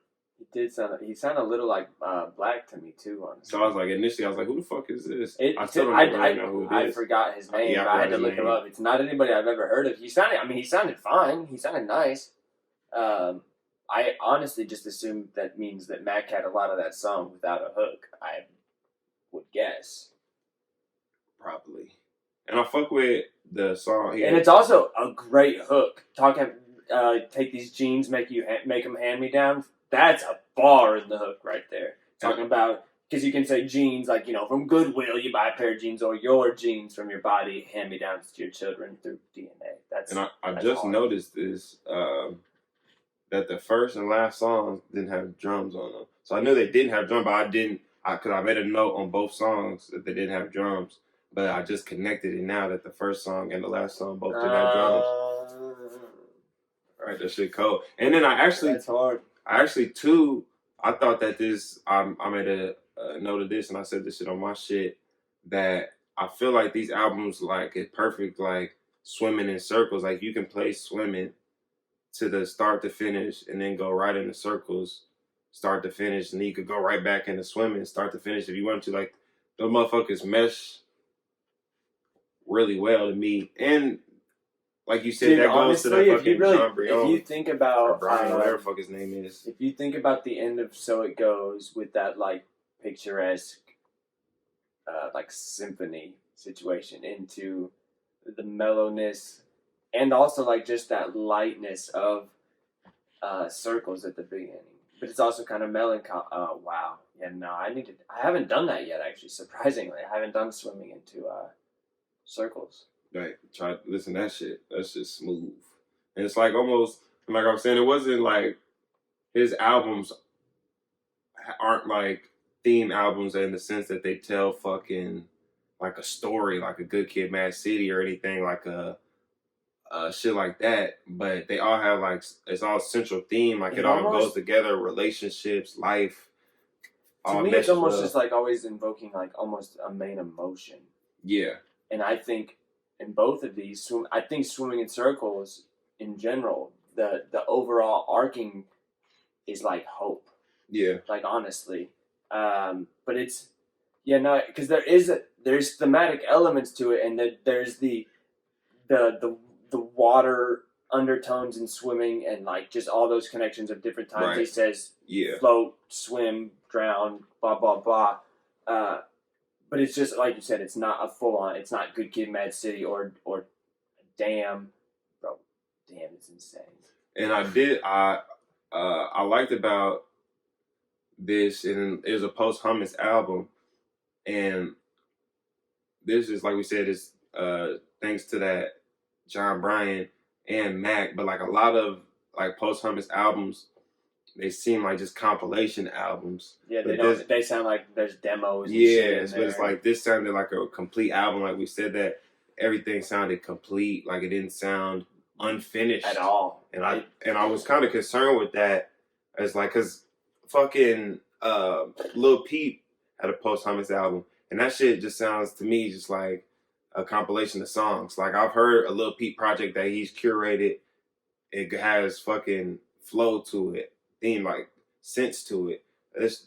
He sounded a little like Black to me too, honestly. So I was like, initially, I was like, who the fuck is this? I still don't really know who it is. I forgot his name, but I had to look him up. It's not anybody I've ever heard of. He sounded fine. He sounded nice. I honestly just assumed that means that Mac had a lot of that song without a hook. I would guess. Probably. And I fuck with the song. And it's also a great hook. Take these jeans, make them hand me down. That's a bar in the hook right there. Talking about, because you can say jeans, like, from Goodwill, you buy a pair of jeans, or your jeans from your body, hand me downs to your children through DNA. I just noticed this, that the first and last songs didn't have drums on them. So I knew they didn't have drums, but because I made a note on both songs that they didn't have drums. But I just connected it now that the first song and the last song both didn't have drums. Alright, that shit cold. And then that's hard. I thought that this, I made a note of this and I said this shit on my shit, that I feel like these albums, like, it's perfect, like, swimming in circles. Like, you can play Swimming to the start to finish and then go right into Circles, start to finish, and then you could go right back into Swimming, start to finish if you want to. Like, those motherfuckers mesh really well to me. And like you said, dude, that goes honestly, to that fucking John Brion. If you think about Brian, whatever the fuck his name is. If you think about the end of So It Goes with that like picturesque like symphony situation into the mellowness and also like just that lightness of Circles at the beginning. But it's also kind of melancholy. Oh wow. Yeah, no, I haven't done that yet actually, surprisingly. I haven't done Swimming into Circles. Like, listen to that shit. That's just smooth. And it's like almost, like I was saying, it wasn't like his albums aren't like theme albums in the sense that they tell fucking like a story, like a Good Kid, Mad City or anything like a shit like that. But they all have like, it's all central theme. Like it all goes together, relationships, life. To me, it's almost just like always invoking like almost a main emotion. Yeah. And I think in both of these, I think Swimming in Circles in general the overall arcing is like hope. Yeah. Like honestly, but it's because there's thematic elements to it, and there's the water undertones and swimming and like just all those connections of different times. Right. He says Yeah. float, swim, drown, blah blah blah. But it's just like you said, it's not a full on. It's not Good Kid, Mad City or Damn, bro. Damn, it's insane. And I liked about this, and it was a posthumous album, and this is like we said, is thanks to that John Bryan and Mac, but like a lot of like posthumous albums, they seem like just compilation albums. Yeah, but they sound like there's demos. And yeah, shit but it's like this sounded like a complete album. Like we said, that everything sounded complete. Like it didn't sound unfinished at all. And I was kind of concerned with that, as like, cause fucking Lil Peep had a posthumous album, and that shit just sounds to me just like a compilation of songs. Like I've heard a Lil Peep project that he's curated. It has fucking flow to it, theme, like sense to it.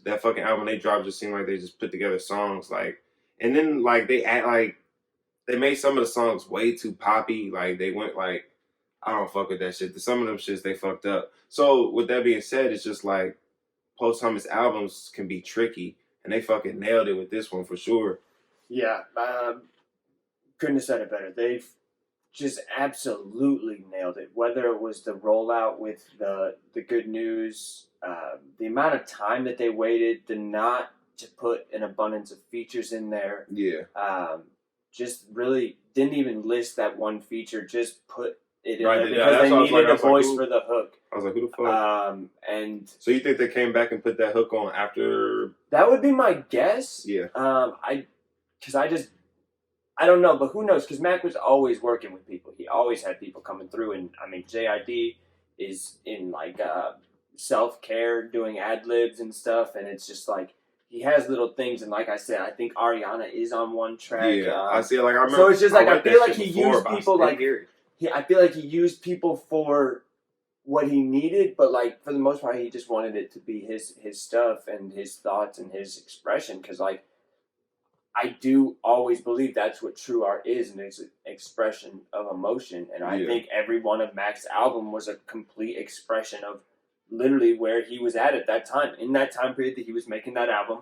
That fucking album they dropped just seemed like they just put together songs, like, and then like they act like they made some of the songs way too poppy. Like they went like, I don't fuck with that shit. Some of them shits they fucked up. So with that being said, it's just like posthumous albums can be tricky, and they fucking nailed it with this one for sure. Yeah, couldn't have said it better. They've just absolutely nailed it. Whether it was the rollout with the good news, the amount of time that they waited not to put an abundance of features in there. Yeah. Just really didn't even list that one feature. Just put it in right, there because they needed a voice for the hook. I was like, who the fuck? And so you think they came back and put that hook on after? That would be my guess. Yeah. I don't know, but who knows? Because Mac was always working with people. He always had people coming through, and I mean, JID is in like self-care, doing ad libs and stuff, and it's just like he has little things. And like I said, I think Ariana is on one track. Yeah, I see. Like I remember. So it's just like I feel like he used people like I feel like he used people for what he needed, but like for the most part, he just wanted it to be his stuff and his thoughts and his expression. Because like I do always believe that's what true art is, and it's an expression of emotion. And I think every one of Mac's album was a complete expression of literally where he was at that time. In that time period that he was making that album,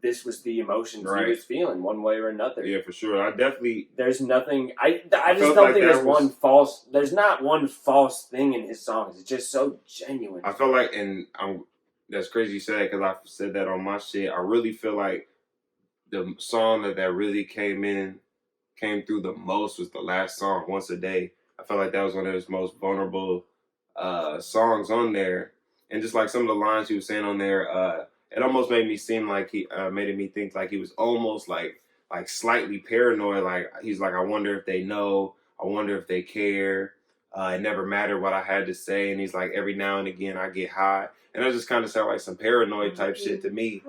this was the emotions he was feeling one way or another. Yeah, for sure. I definitely... There's nothing... I just don't think there's one false... There's not one false thing in his songs. It's just so genuine. I feel like, and that's crazy you said that, because I said that on my shit. I really feel like the song that really came through the most was the last song, Once a Day. I felt like that was one of his most vulnerable songs on there. And just like some of the lines he was saying on there, it almost made me seem like made me think like he was almost like slightly paranoid. Like he's like, I wonder if they know, I wonder if they care. It never mattered what I had to say. And he's like, every now and again I get high. And that just kind of sound like some paranoid type shit to me.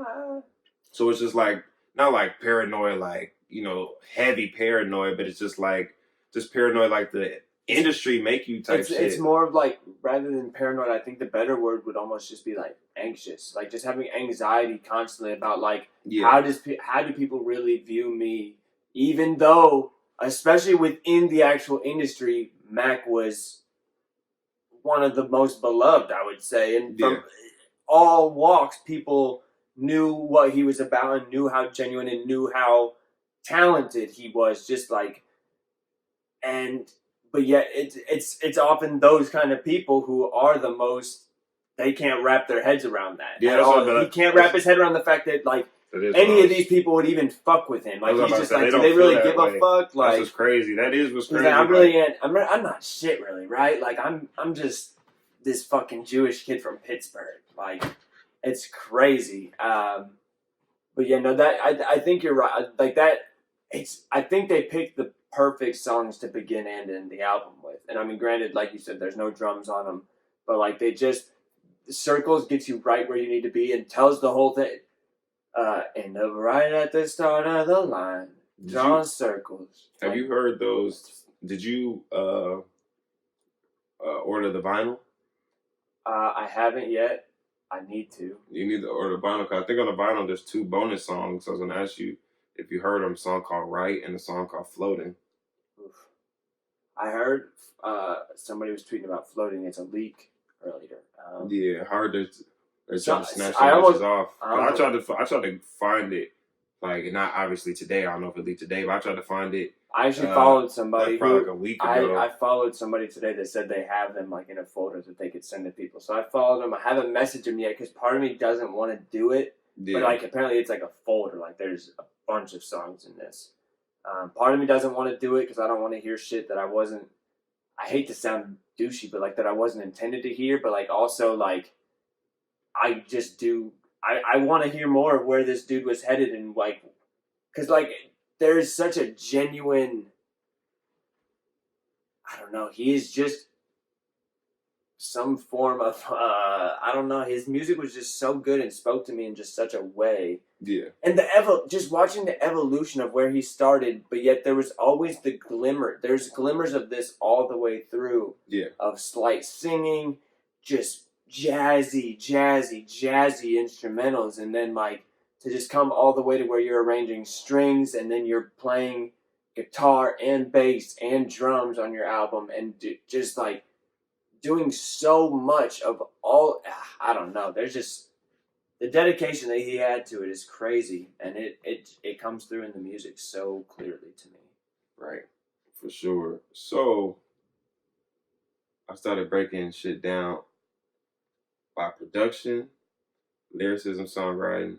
So it's just like, not like paranoid, like, you know, heavy paranoid, but it's just paranoid like the industry make you type shit. It's more of like, rather than paranoid, I think the better word would almost just be like anxious. Like just having anxiety constantly about like, how do people really view me? Even though, especially within the actual industry, Mac was one of the most beloved, I would say. And from all walks, people knew what he was about and knew how genuine and knew how talented he was. Just like, but yet it's often those kind of people who are the most, they can't wrap their heads around that at all. He can't wrap his head around the fact that like any of these people would even fuck with him. Like he's just like, do they really give a fuck? Like that's what's crazy. That is what's crazy. Like, I'm not shit really, right? Like I'm just this fucking Jewish kid from Pittsburgh. Like it's crazy. But yeah, no, that I think you're right. Like that, I think they picked the perfect songs to begin and end the album with. And I mean, granted, like you said, there's no drums on them, but like the circles gets you right where you need to be and tells the whole thing. And right at the start of the line, drawn circles. Have you heard those? Did you order the vinyl? I haven't yet. I need to. You need to order the vinyl, because I think on the vinyl there's 2 bonus songs. I was going to ask you if you heard them, a song called Right and a song called Floating. Oof. I heard somebody was tweeting about Floating. It's a leak earlier. Yeah, I heard they're trying to snatch I the almost- bitches off. I I tried to find it, like, not obviously today. I don't know if it leaked today, but I tried to find it. I actually followed somebody Like probably who like a week ago. I followed somebody today that said they have them like in a folder that they could send to people. So I followed them. I haven't messaged them yet because part of me doesn't want to do it. Yeah. But like apparently it's like a folder. Like there's a bunch of songs in this. Part of me doesn't want to do it because I don't want to hear shit that I wasn't. I hate to sound douchey, but like that I wasn't intended to hear. But like also like I just do. I want to hear more of where this dude was headed and like because like. There's such a genuine, I don't know, he is just some form of, I don't know, his music was just so good and spoke to me in just such a way. Yeah. And just watching the evolution of where he started, but yet there was always the glimmer, there's glimmers of this all the way through. Yeah. Of slight singing, just jazzy instrumentals, and then like, to just come all the way to where you're arranging strings and then you're playing guitar and bass and drums on your album and just like doing so much of all, I don't know. There's just the dedication that he had to it is crazy, and it comes through in the music so clearly to me. Right, for sure. So I started breaking shit down by production, lyricism, songwriting,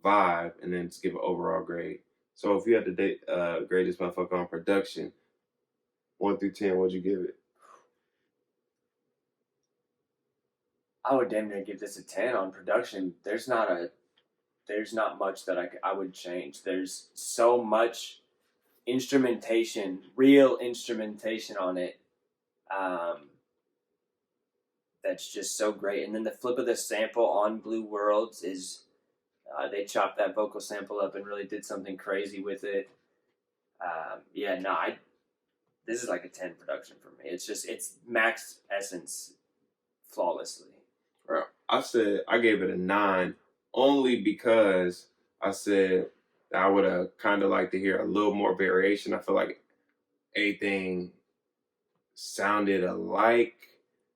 vibe, and then just give an overall grade. So if you had to grade this motherfucker on production, 1 through 10, what'd you give it? I would damn near give this a 10 on production. There's not much that I would change. There's so much instrumentation, real instrumentation on it. That's just so great. And then the flip of the sample on Blue Worlds is they chopped that vocal sample up and really did something crazy with it. This is like a 10 production for me. It's max essence flawlessly. Right. I gave it a 9 only because I said I would have kind of liked to hear a little more variation. I feel like everything sounded alike,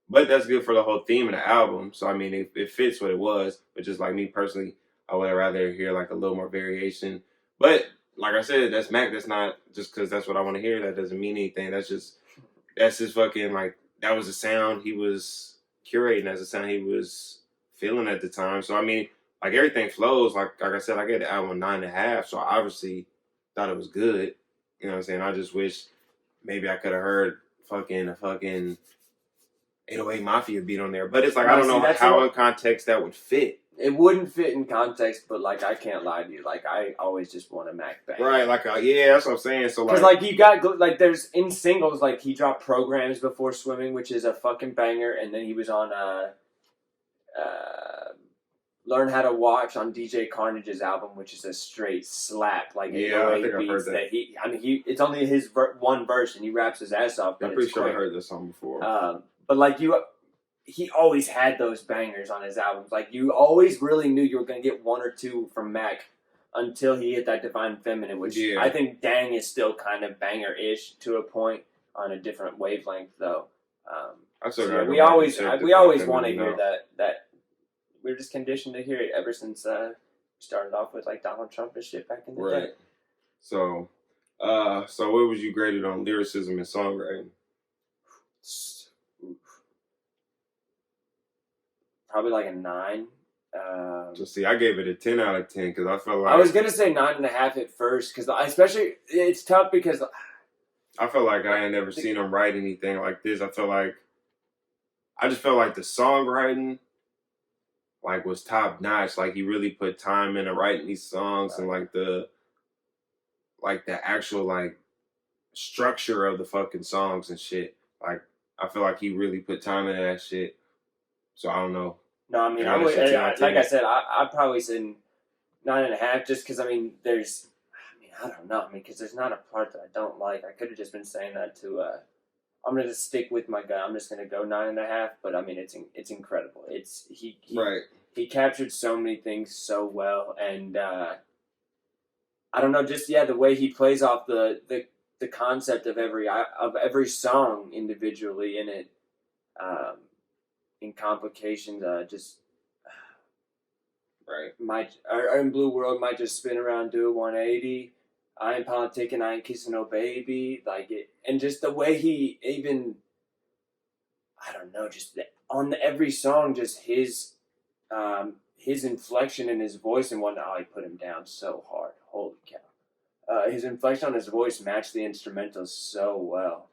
but that's good for the whole theme of the album. So, I mean, it fits what it was, but just like me personally, I would rather hear like a little more variation. But like I said, that's Mac. That's not just because that's what I want to hear. That doesn't mean anything. That's just fucking like, that was the sound he was curating, as a sound he was feeling at the time. So, I mean, like everything flows. Like I said, I gave the album 9.5. So I obviously thought it was good. You know what I'm saying? I just wish maybe I could have heard a fucking 808 Mafia beat on there. But it's like, I don't know how in context that would fit. It wouldn't fit in context, but like I can't lie to you. Like I always just want a Mac bang. Right, like yeah, that's what I'm saying. So because like you got like there's in singles like he dropped Programs Before Swimming, which is a fucking banger, and then he was on Learn How to Watch on DJ Carnage's album, which is a straight slap. Like yeah, I think I've heard that. It's only his one verse, and he raps his ass off. I'm pretty sure I heard this song before. But like he always had those bangers on his albums. Like you always really knew you were gonna get 1 or 2 from Mac until he hit that Divine Feminine, which I think Dang is still kind of banger-ish to a point on a different wavelength though. We always want to hear that. We're just conditioned to hear it ever since we started off with like Donald Trump and shit back in the day. So where was you graded on lyricism and songwriting? Probably like a 9. So see, I gave it a 10 out of 10 because I felt like I was gonna say 9.5 at first because especially it's tough because I felt like I had never seen him write anything like this. I just felt like the songwriting like was top notch. Like he really put time into writing these songs and like the actual like structure of the fucking songs and shit. Like I feel like he really put time into that shit. So I don't know. No, I mean, I said, I'd probably say 9.5 just because, I don't know. I mean, because there's not a part that I don't like. I could have just been saying that to I'm gonna just stick with my gut. I'm just gonna go 9.5. But I mean, it's incredible. He captured so many things so well, and I don't know, just the way he plays off the concept of every song individually in it, in complications, just right. Our in Blue World might just spin around, do a 180. I ain't politicking, I ain't kissing no baby, like it, and just the way he even, I don't know, just on every song, just his inflection in his voice and whatnot. Oh, he put him down so hard. Holy cow! His inflection on his voice matched the instrumentals so well.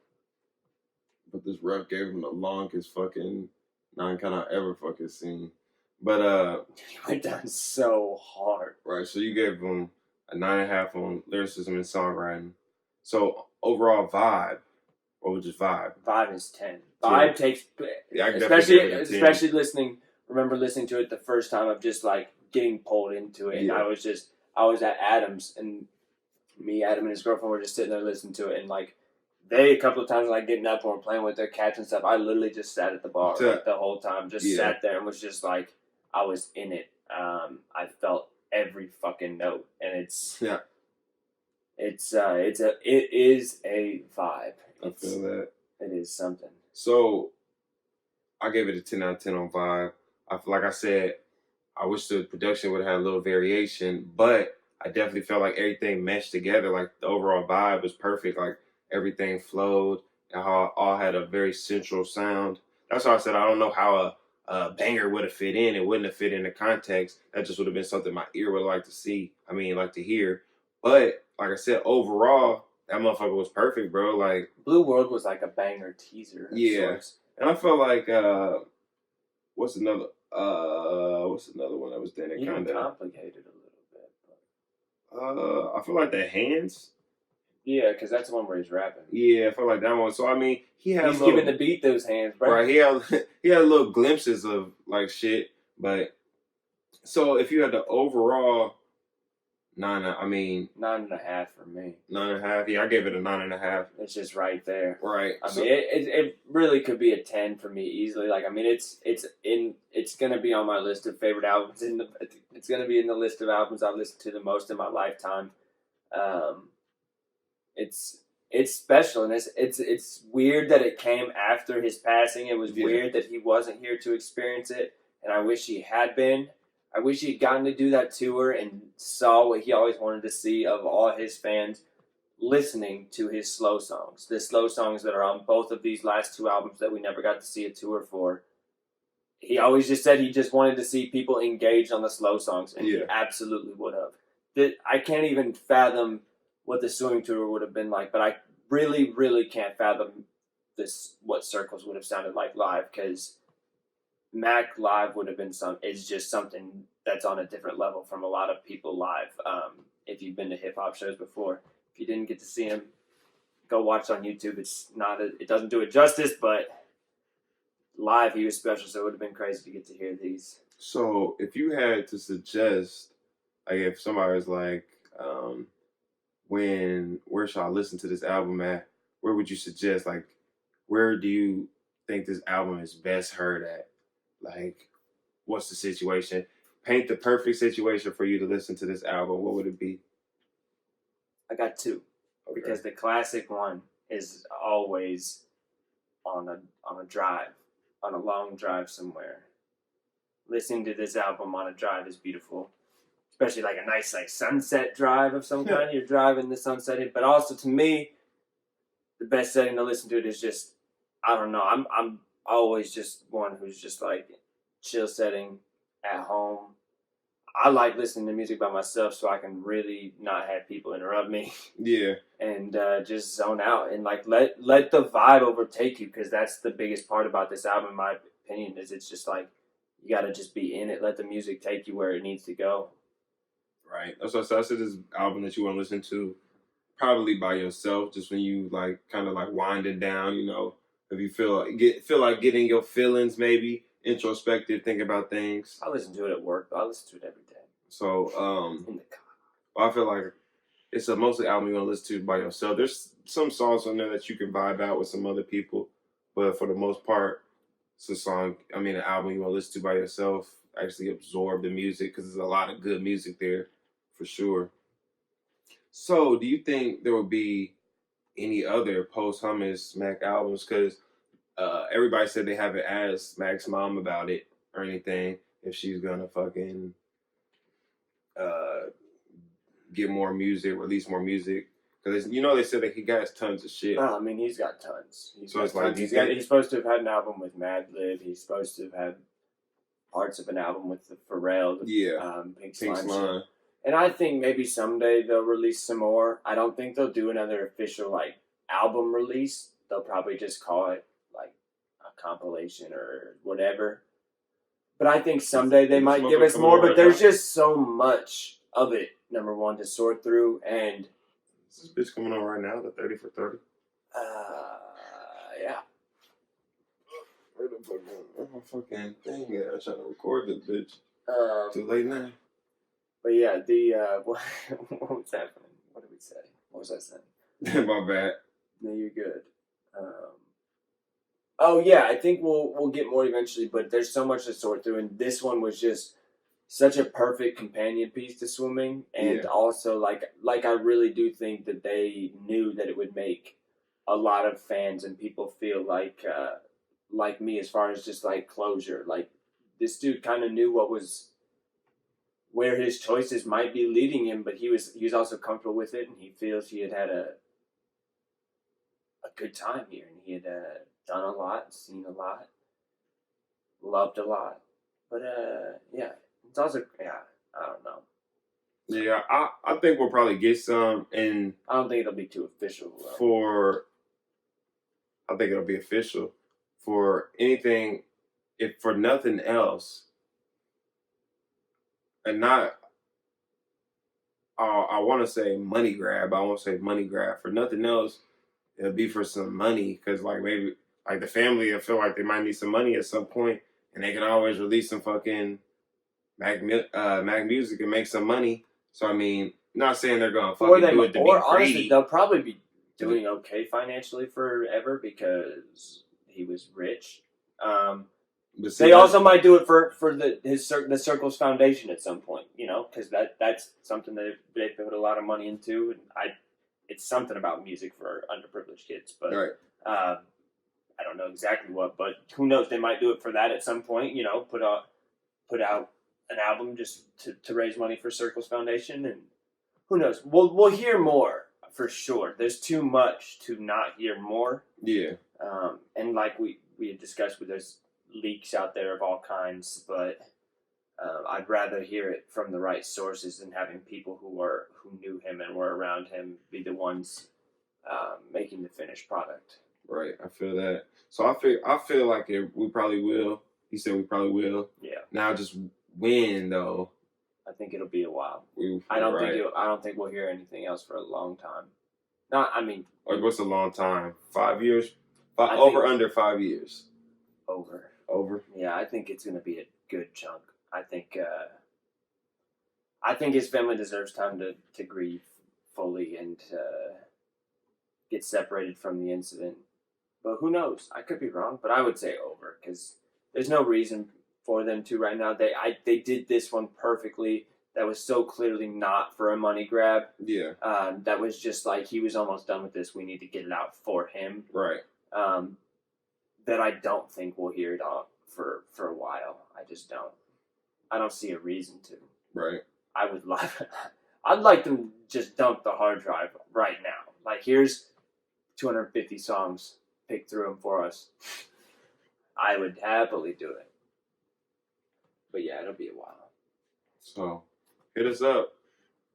But this rep gave him the longest fucking 9 count I ever fucking seen. But he went down so hard. Right, so you gave him a 9.5 on lyricism and songwriting. So overall vibe, or just vibe? Vibe is 10. Vibe takes, yeah, especially listening. Remember listening to it the first time of just like getting pulled into it, and I was at Adam's, and me, Adam, and his girlfriend were just sitting there listening to it, and like a couple of times like getting up and playing with their cats and stuff. I literally just sat at the bar like, the whole time, just sat there and was just like I was in it. I felt every fucking note, and it is a vibe. I feel that it is something. So I gave it a 10 out of 10 on vibe. Like I said, I wish the production would have had a little variation, but I definitely felt like everything meshed together. Like the overall vibe was perfect. Like everything flowed and how all had a very central sound. That's why I said I don't know how a banger would have fit in. It wouldn't have fit in the context. That just would have been something my ear would like to see. I mean, like to hear. But like I said, overall, that motherfucker was perfect, bro. Like Blue World was like a banger teaser. Yeah, sorts. And I felt like what's another one that was then? It kind of complicated a little bit. But. I feel like the Hands. Yeah, because that's the one where he's rapping. Yeah, I feel like that one. So I mean, he's giving the beat those hands, bro. Right, he had little glimpses of like shit. But so if you had the overall 9.5 for me. 9.5. Yeah, I gave it a 9.5. It's just right there. Right. I mean, it really could be a 10 for me easily. Like, I mean, it's gonna be on my list of favorite albums. It's gonna be in the list of albums I've listened to the most in my lifetime. It's special, and it's weird that it came after his passing. It was weird that he wasn't here to experience it, and I wish he had been. I wish he'd gotten to do that tour and saw what he always wanted to see of all his fans listening to his slow songs. The slow songs that are on both of these last 2 albums that we never got to see a tour for. He always just said he just wanted to see people engaged on the slow songs, and he absolutely would have. I can't even fathom what the swimming tour would have been like, but I really, really can't fathom what Circles would have sounded like live, because Mac live would have been it's just something that's on a different level from a lot of people live. If you've been to hip hop shows before, if you didn't get to see him, go watch on YouTube. It doesn't do it justice, but live he was special, so it would have been crazy to get to hear these. So if you had to suggest, like if somebody was like, where should I listen to this album at? Where would you suggest? Like, where do you think this album is best heard at? Like, what's the situation? Paint the perfect situation for you to listen to this album. What would it be? I got 2. Okay. Because the classic one is always on a drive, on a long drive somewhere. Listening to this album on a drive is beautiful. Especially like a nice like sunset drive of some kind. You're driving the sunset, but also to me, the best setting to listen to it is just, I don't know. I'm always just one who's just like chill setting at home. I like listening to music by myself so I can really not have people interrupt me. Yeah. And just zone out and like let the vibe overtake you, because that's the biggest part about this album, in my opinion, is it's just like you got to just be in it. Let the music take you where it needs to go. Right. That's what I said. This album that you want to listen to probably by yourself, just when you like kind of like winding down, you know, if you feel like getting your feelings, maybe introspective, think about things. I listen to it at work, but I listen to it every day. So in the car. I feel like it's a mostly album you want to listen to by yourself. There's some songs on there that you can vibe out with some other people, but for the most part, it's an album you want to listen to by yourself. Actually absorb the music because there's a lot of good music there, for sure. So, do you think there will be any other posthumous Mac albums? Because everybody said they haven't asked Mac's mom about it or anything, if she's gonna fucking get more music, release more music. Because they said that he got tons of shit. I mean, he's got tons. He's supposed to have had an album with Madlib. He's supposed to have had parts of an album with the Pharrell. Pink Slime. And I think maybe someday they'll release some more. I don't think they'll do another official album release. They'll probably just call it a compilation or whatever. But I think someday they might give us more. But there's just so much of it, number one, to sort through. And is this bitch coming on right now, the 30 for 30? Yeah. Where my fucking thing at? I'm trying to record this bitch. Too late now. But yeah, what was happening? What did we say? What was I saying? My bad. No, you're good. Oh yeah, I think we'll get more eventually, but there's so much to sort through, and this one was just such a perfect companion piece to Swimming, and also like I really do think that they knew that it would make a lot of fans and people feel like me, as far as just closure. Like, this dude kind of knew where his choices might be leading him, but he was also comfortable with it, and he feels he had a good time here, and he had done a lot, seen a lot, loved a lot. But it's also I don't know. Yeah, I think we'll probably get some, and I don't think it'll be too official. I think it'll be official for anything, if for nothing else. And not, I want to say money grab. I won't say money grab. For nothing else, it'll be for some money. Because, maybe, the family, I feel like they might need some money at some point. And they can always release some fucking Mac music and make some money. So, I mean, not saying they're going to fucking do it to be greedy. Honestly, they'll probably be doing okay financially forever because he was rich. But they also might do it for the Circle's foundation at some point, because that's something that they put a lot of money into, and it's something about music for underprivileged kids, but right. I don't know exactly what, but who knows? They might do it for that at some point, put out an album just to raise money for Circle's foundation, and who knows? We'll hear more for sure. There's too much to not hear more. Yeah. And like we had discussed, with those leaks out there of all kinds, but I'd rather hear it from the right sources than having people who knew him and were around him be the ones making the finished product. Right, I feel that. So I feel like we probably will. He said we probably will. Yeah. Now, just when though? I think it'll be a while. I don't think we'll hear anything else for a long time. What's a long time? 5 years? Under 5 years. Over. Yeah, I think it's going to be a good chunk. I think his family deserves time to grieve fully and get separated from the incident. But who knows? I could be wrong, but I would say over, because there's no reason for them to right now. They did this one perfectly. That was so clearly not for a money grab. Yeah. That was just he was almost done with this. We need to get it out for him. Right. That I don't think we'll hear it all for a while. I just don't. I don't see a reason to. Right. I'd like them to just dump the hard drive right now. Here's 250 songs. Pick through them for us. I would happily do it. But yeah, it'll be a while. So, hit us up.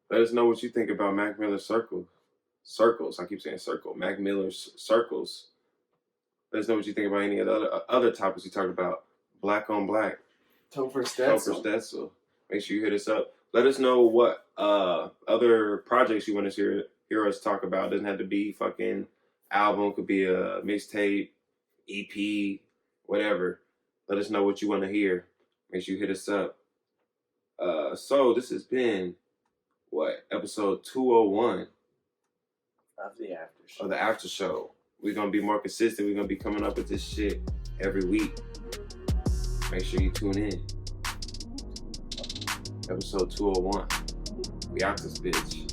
Let us know what you think about Mac Miller's Circles. I keep saying circle. Mac Miller's Circles. Let us know what you think about any of the other topics we talked about. Black on Black. Topher Stetzel. Make sure you hit us up. Let us know what other projects you want to hear us talk about. It doesn't have to be fucking album. Could be a mixtape, EP, whatever. Let us know what you want to hear. Make sure you hit us up. So this has been episode 201 of the after show. of the after show. We're gonna be more consistent. We're gonna be coming up with this shit every week. Make sure you tune in. Episode 201. We out this bitch.